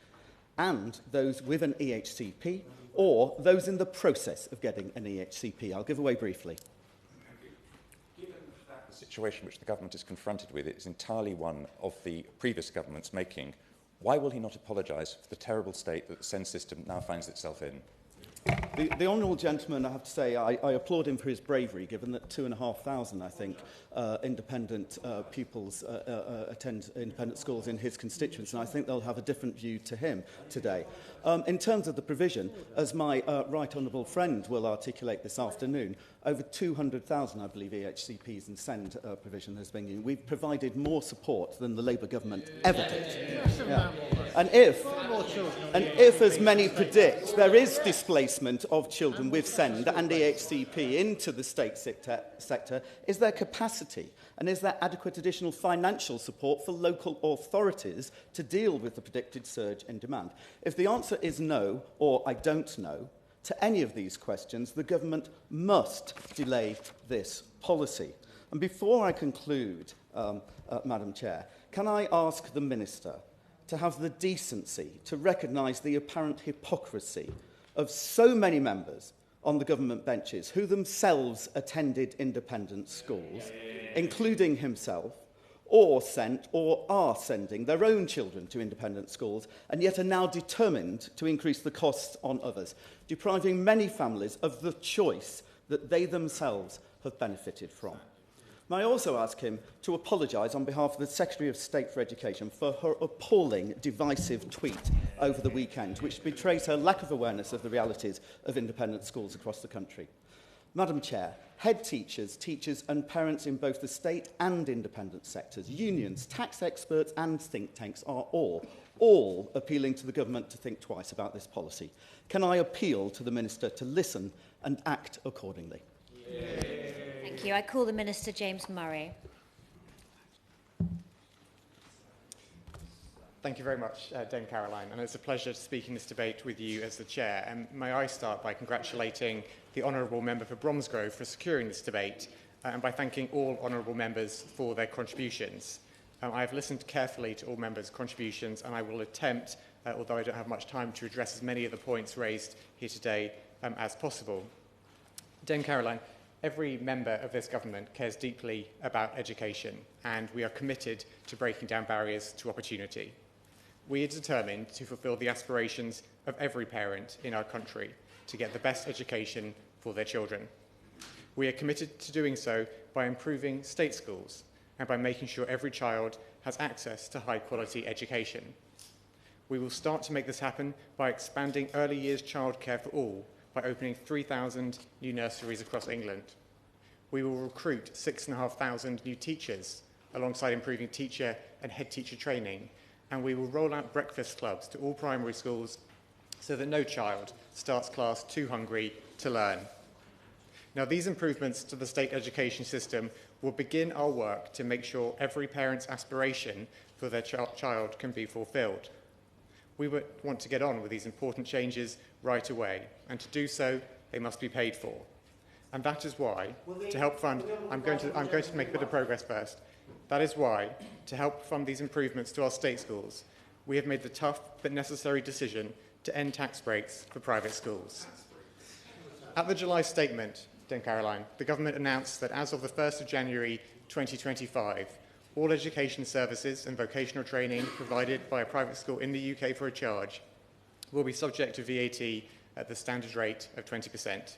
and those with an EHCP or those in the process of getting an EHCP? I'll give away briefly. Given that the situation which the government is confronted with is entirely one of the previous government's making, why will he not apologise for the terrible state that the SEND system now finds itself in? The honourable gentleman, I have to say, I applaud him for his bravery, given that 2,500, I think, independent pupils attend independent schools in his constituency, and I think they'll have a different view to him today. In terms of the provision, as my right honourable friend will articulate this afternoon, over 200,000, I believe, EHCPs and SEND provision has been used. We've provided more support than the Labour government ever did. Yeah. And if, as many predict, there is displacement of children with SEND and EHCP into the state sector, is there capacity and is there adequate additional financial support for local authorities to deal with the predicted surge in demand? If the answer is no, or I don't know, to any of these questions, the government must delay this policy. And before I conclude, Madam Chair, can I ask the Minister to have the decency to recognise the apparent hypocrisy of so many members on the government benches who themselves attended independent schools, including himself, or sent or are sending their own children to independent schools, and yet are now determined to increase the costs on others, depriving many families of the choice that they themselves have benefited from. May I also ask him to apologise on behalf of the Secretary of State for Education for her appalling, divisive tweet over the weekend, which betrays her lack of awareness of the realities of independent schools across the country. Madam Chair, head teachers, teachers and parents in both the state and independent sectors, unions, tax experts and think tanks are all appealing to the government to think twice about this policy. Can I appeal to the Minister to listen and act accordingly? Thank you. I call the Minister James Murray. Thank you very much, Dame Caroline, and it's a pleasure to speak in this debate with you as the Chair. And may I start by congratulating the Honourable Member for Bromsgrove for securing this debate and by thanking all Honourable Members for their contributions. I have listened carefully to all members' contributions and I will attempt, although I don't have much time, to address as many of the points raised here today as possible. Dame Caroline, every member of this government cares deeply about education and we are committed to breaking down barriers to opportunity. We are determined to fulfil the aspirations of every parent in our country to get the best education for their children. We are committed to doing so by improving state schools and by making sure every child has access to high-quality education. We will start to make this happen by expanding early years childcare for all by opening 3,000 new nurseries across England. We will recruit 6,500 new teachers alongside improving teacher and head teacher training, and we will roll out breakfast clubs to all primary schools so that no child starts class too hungry to learn. Now, these improvements to the state education system will begin our work to make sure every parent's aspiration for their child can be fulfilled. We want to get on with these important changes right away, and to do so, they must be paid for. And that is why, to help fund, I'm going to make a bit of progress first. That is why, to help fund these improvements to our state schools, we have made the tough but necessary decision to end tax breaks for private schools. At the July statement, Dame Caroline, the government announced that as of the 1st of January 2025, all education services and vocational training provided by a private school in the UK for a charge will be subject to VAT at the standard rate of 20%.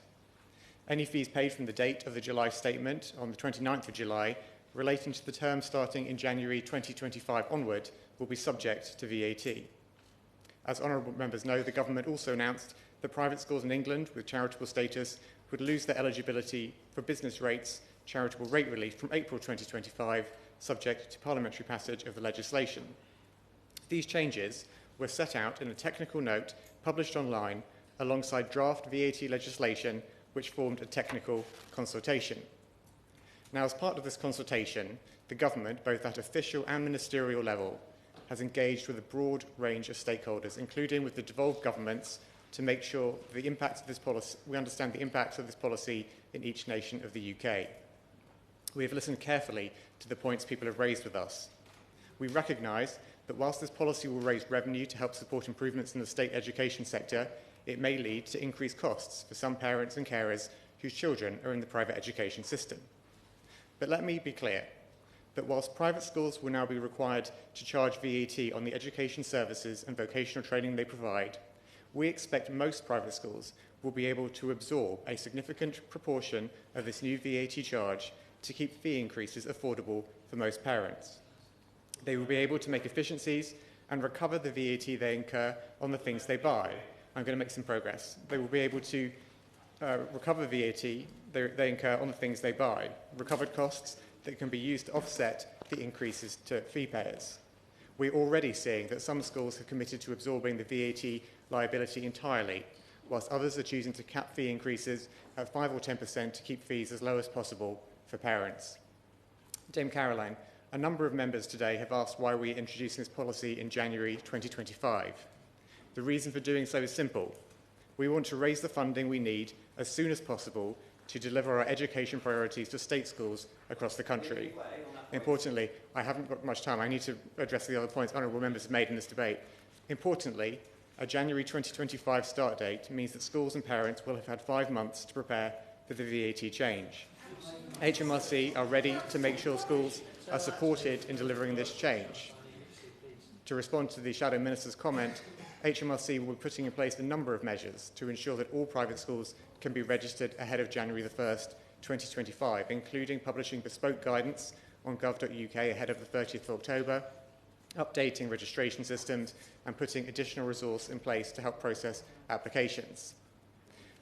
Any fees paid from the date of the July statement on the 29th of July relating to the term starting in January 2025 onward will be subject to VAT. As honourable members know, the government also announced that private schools in England with charitable status would lose their eligibility for business rates charitable rate relief from April 2025, subject to parliamentary passage of the legislation. These changes were set out in a technical note published online alongside draft VAT legislation, which formed a technical consultation. Now, as part of this consultation, the government, both at official and ministerial level, has engaged with a broad range of stakeholders, including with the devolved governments, to make sure the impact of this policy, we understand the impacts of this policy in each nation of the UK. We have listened carefully to the points people have raised with us. We recognise that whilst this policy will raise revenue to help support improvements in the state education sector, it may lead to increased costs for some parents and carers whose children are in the private education system. But let me be clear that whilst private schools will now be required to charge VAT on the education services and vocational training they provide, we expect most private schools will be able to absorb a significant proportion of this new VAT charge to keep fee increases affordable for most parents. They will be able to make efficiencies and recover the VAT they incur on the things they buy. I'm going to make some progress. They will be able to recover VAT they incur on the things they buy, recovered costs that can be used to offset the increases to fee payers. We're already seeing that some schools have committed to absorbing the VAT liability entirely, whilst others are choosing to cap fee increases at 5 or 10% to keep fees as low as possible for parents. Dame Caroline, a number of members today have asked why we are introducing this policy in January 2025. The reason for doing so is simple. We want to raise the funding we need as soon as possible to deliver our education priorities to state schools across the country. Importantly, I haven't got much time. I need to address the other points honourable members have made in this debate. Importantly, a January 2025 start date means that schools and parents will have had 5 months to prepare for the VAT change. HMRC are ready to make sure schools are supported in delivering this change. To respond to the Shadow Minister's comment, HMRC will be putting in place a number of measures to ensure that all private schools can be registered ahead of January the 1st, 2025, including publishing bespoke guidance on gov.uk ahead of the 30th of October, updating registration systems, and putting additional resource in place to help process applications.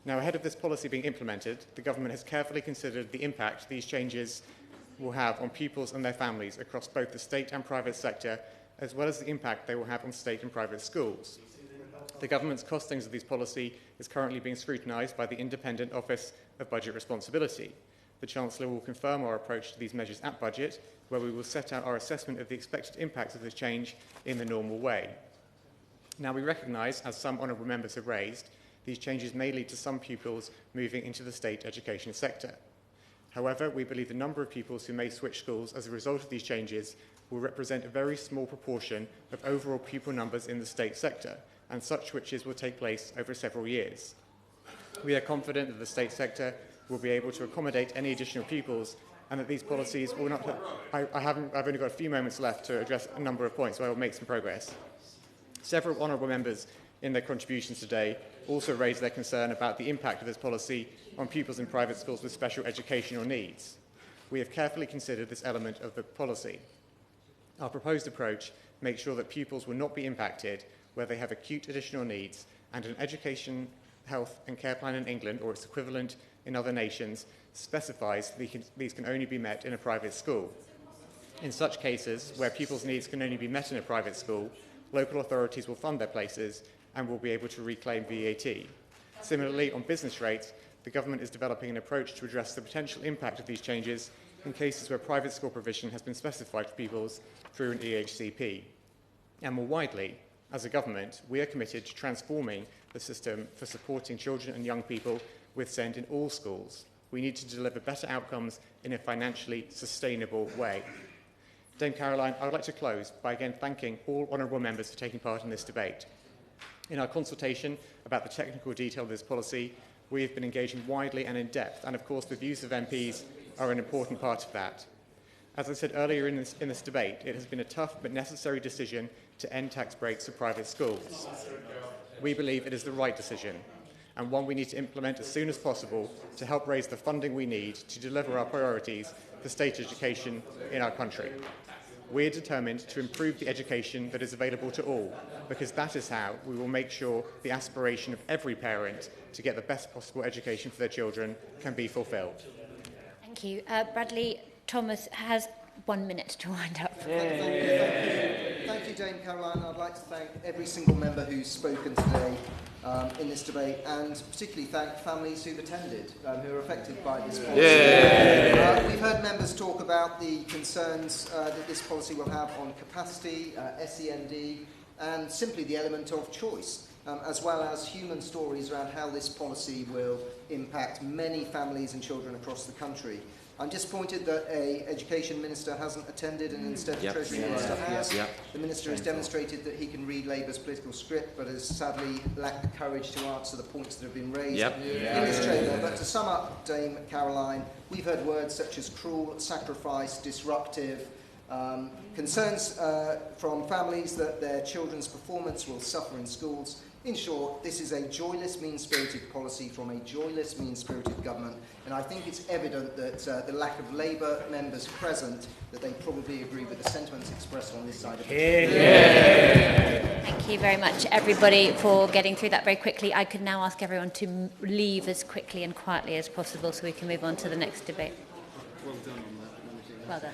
Now, ahead of this policy being implemented, the government has carefully considered the impact these changes will have on pupils and their families across both the state and private sector, as well as the impact they will have on state and private schools. The government's costings of these policy is currently being scrutinised by the Independent Office of Budget Responsibility. The Chancellor will confirm our approach to these measures at budget, where we will set out our assessment of the expected impacts of this change in the normal way. Now, we recognise, as some honourable members have raised, these changes may lead to some pupils moving into the state education sector. However, we believe the number of pupils who may switch schools as a result of these changes will represent a very small proportion of overall pupil numbers in the state sector, and such switches will take place over several years. We are confident that the state sector will be able to accommodate any additional pupils and that these policies will not... I've only got a few moments left to address a number of points, so I will make some progress. Several honourable members in their contributions today also raised their concern about the impact of this policy on pupils in private schools with special educational needs. We have carefully considered this element of the policy. Our proposed approach makes sure that pupils will not be impacted where they have acute additional needs, and an education, health and care plan in England, or its equivalent in other nations, specifies these can only be met in a private school. In such cases, where pupils' needs can only be met in a private school, local authorities will fund their places and will be able to reclaim VAT. Similarly, on business rates, the government is developing an approach to address the potential impact of these changes in cases where private school provision has been specified for pupils through an EHCP. And more widely, as a government, we are committed to transforming the system for supporting children and young people with SEND in all schools. We need to deliver better outcomes in a financially sustainable way. Dame Caroline, I would like to close by again thanking all honourable members for taking part in this debate. In our consultation about the technical detail of this policy, we have been engaging widely and in depth, and of course the views of MPs are an important part of that. As I said earlier in this debate, it has been a tough but necessary decision to end tax breaks for private schools. We believe it is the right decision, and one we need to implement as soon as possible to help raise the funding we need to deliver our priorities for state education in our country. We are determined to improve the education that is available to all, because that is how we will make sure the aspiration of every parent to get the best possible education for their children can be fulfilled. Thank you. Bradley Thomas has 1 minute to wind up. Thank you, you, Dame Caroline. I'd like to thank every single member who's spoken today in this debate, and particularly thank families who've attended, who are affected by this policy. We've heard members talk about the concerns that this policy will have on capacity, SEND, and simply the element of choice, as well as human stories around how this policy will impact many families and children across the country. I'm disappointed that an education minister hasn't attended and instead the Treasury Minister has. The Minister has demonstrated that he can read Labour's political script, but has sadly lacked the courage to answer the points that have been raised in this chamber. But to sum up, Dame Caroline, we've heard words such as cruel, sacrifice, disruptive, concerns from families that their children's performance will suffer in schools. In short, this is a joyless, mean-spirited policy from a joyless, mean-spirited government, and I think it's evident that the lack of Labour members present, that they probably agree with the sentiments expressed on this side of the Thank you very much, everybody, for getting through that very quickly. I could now ask everyone to leave as quickly and quietly as possible so we can move on to the next debate. Well done on that. Well done.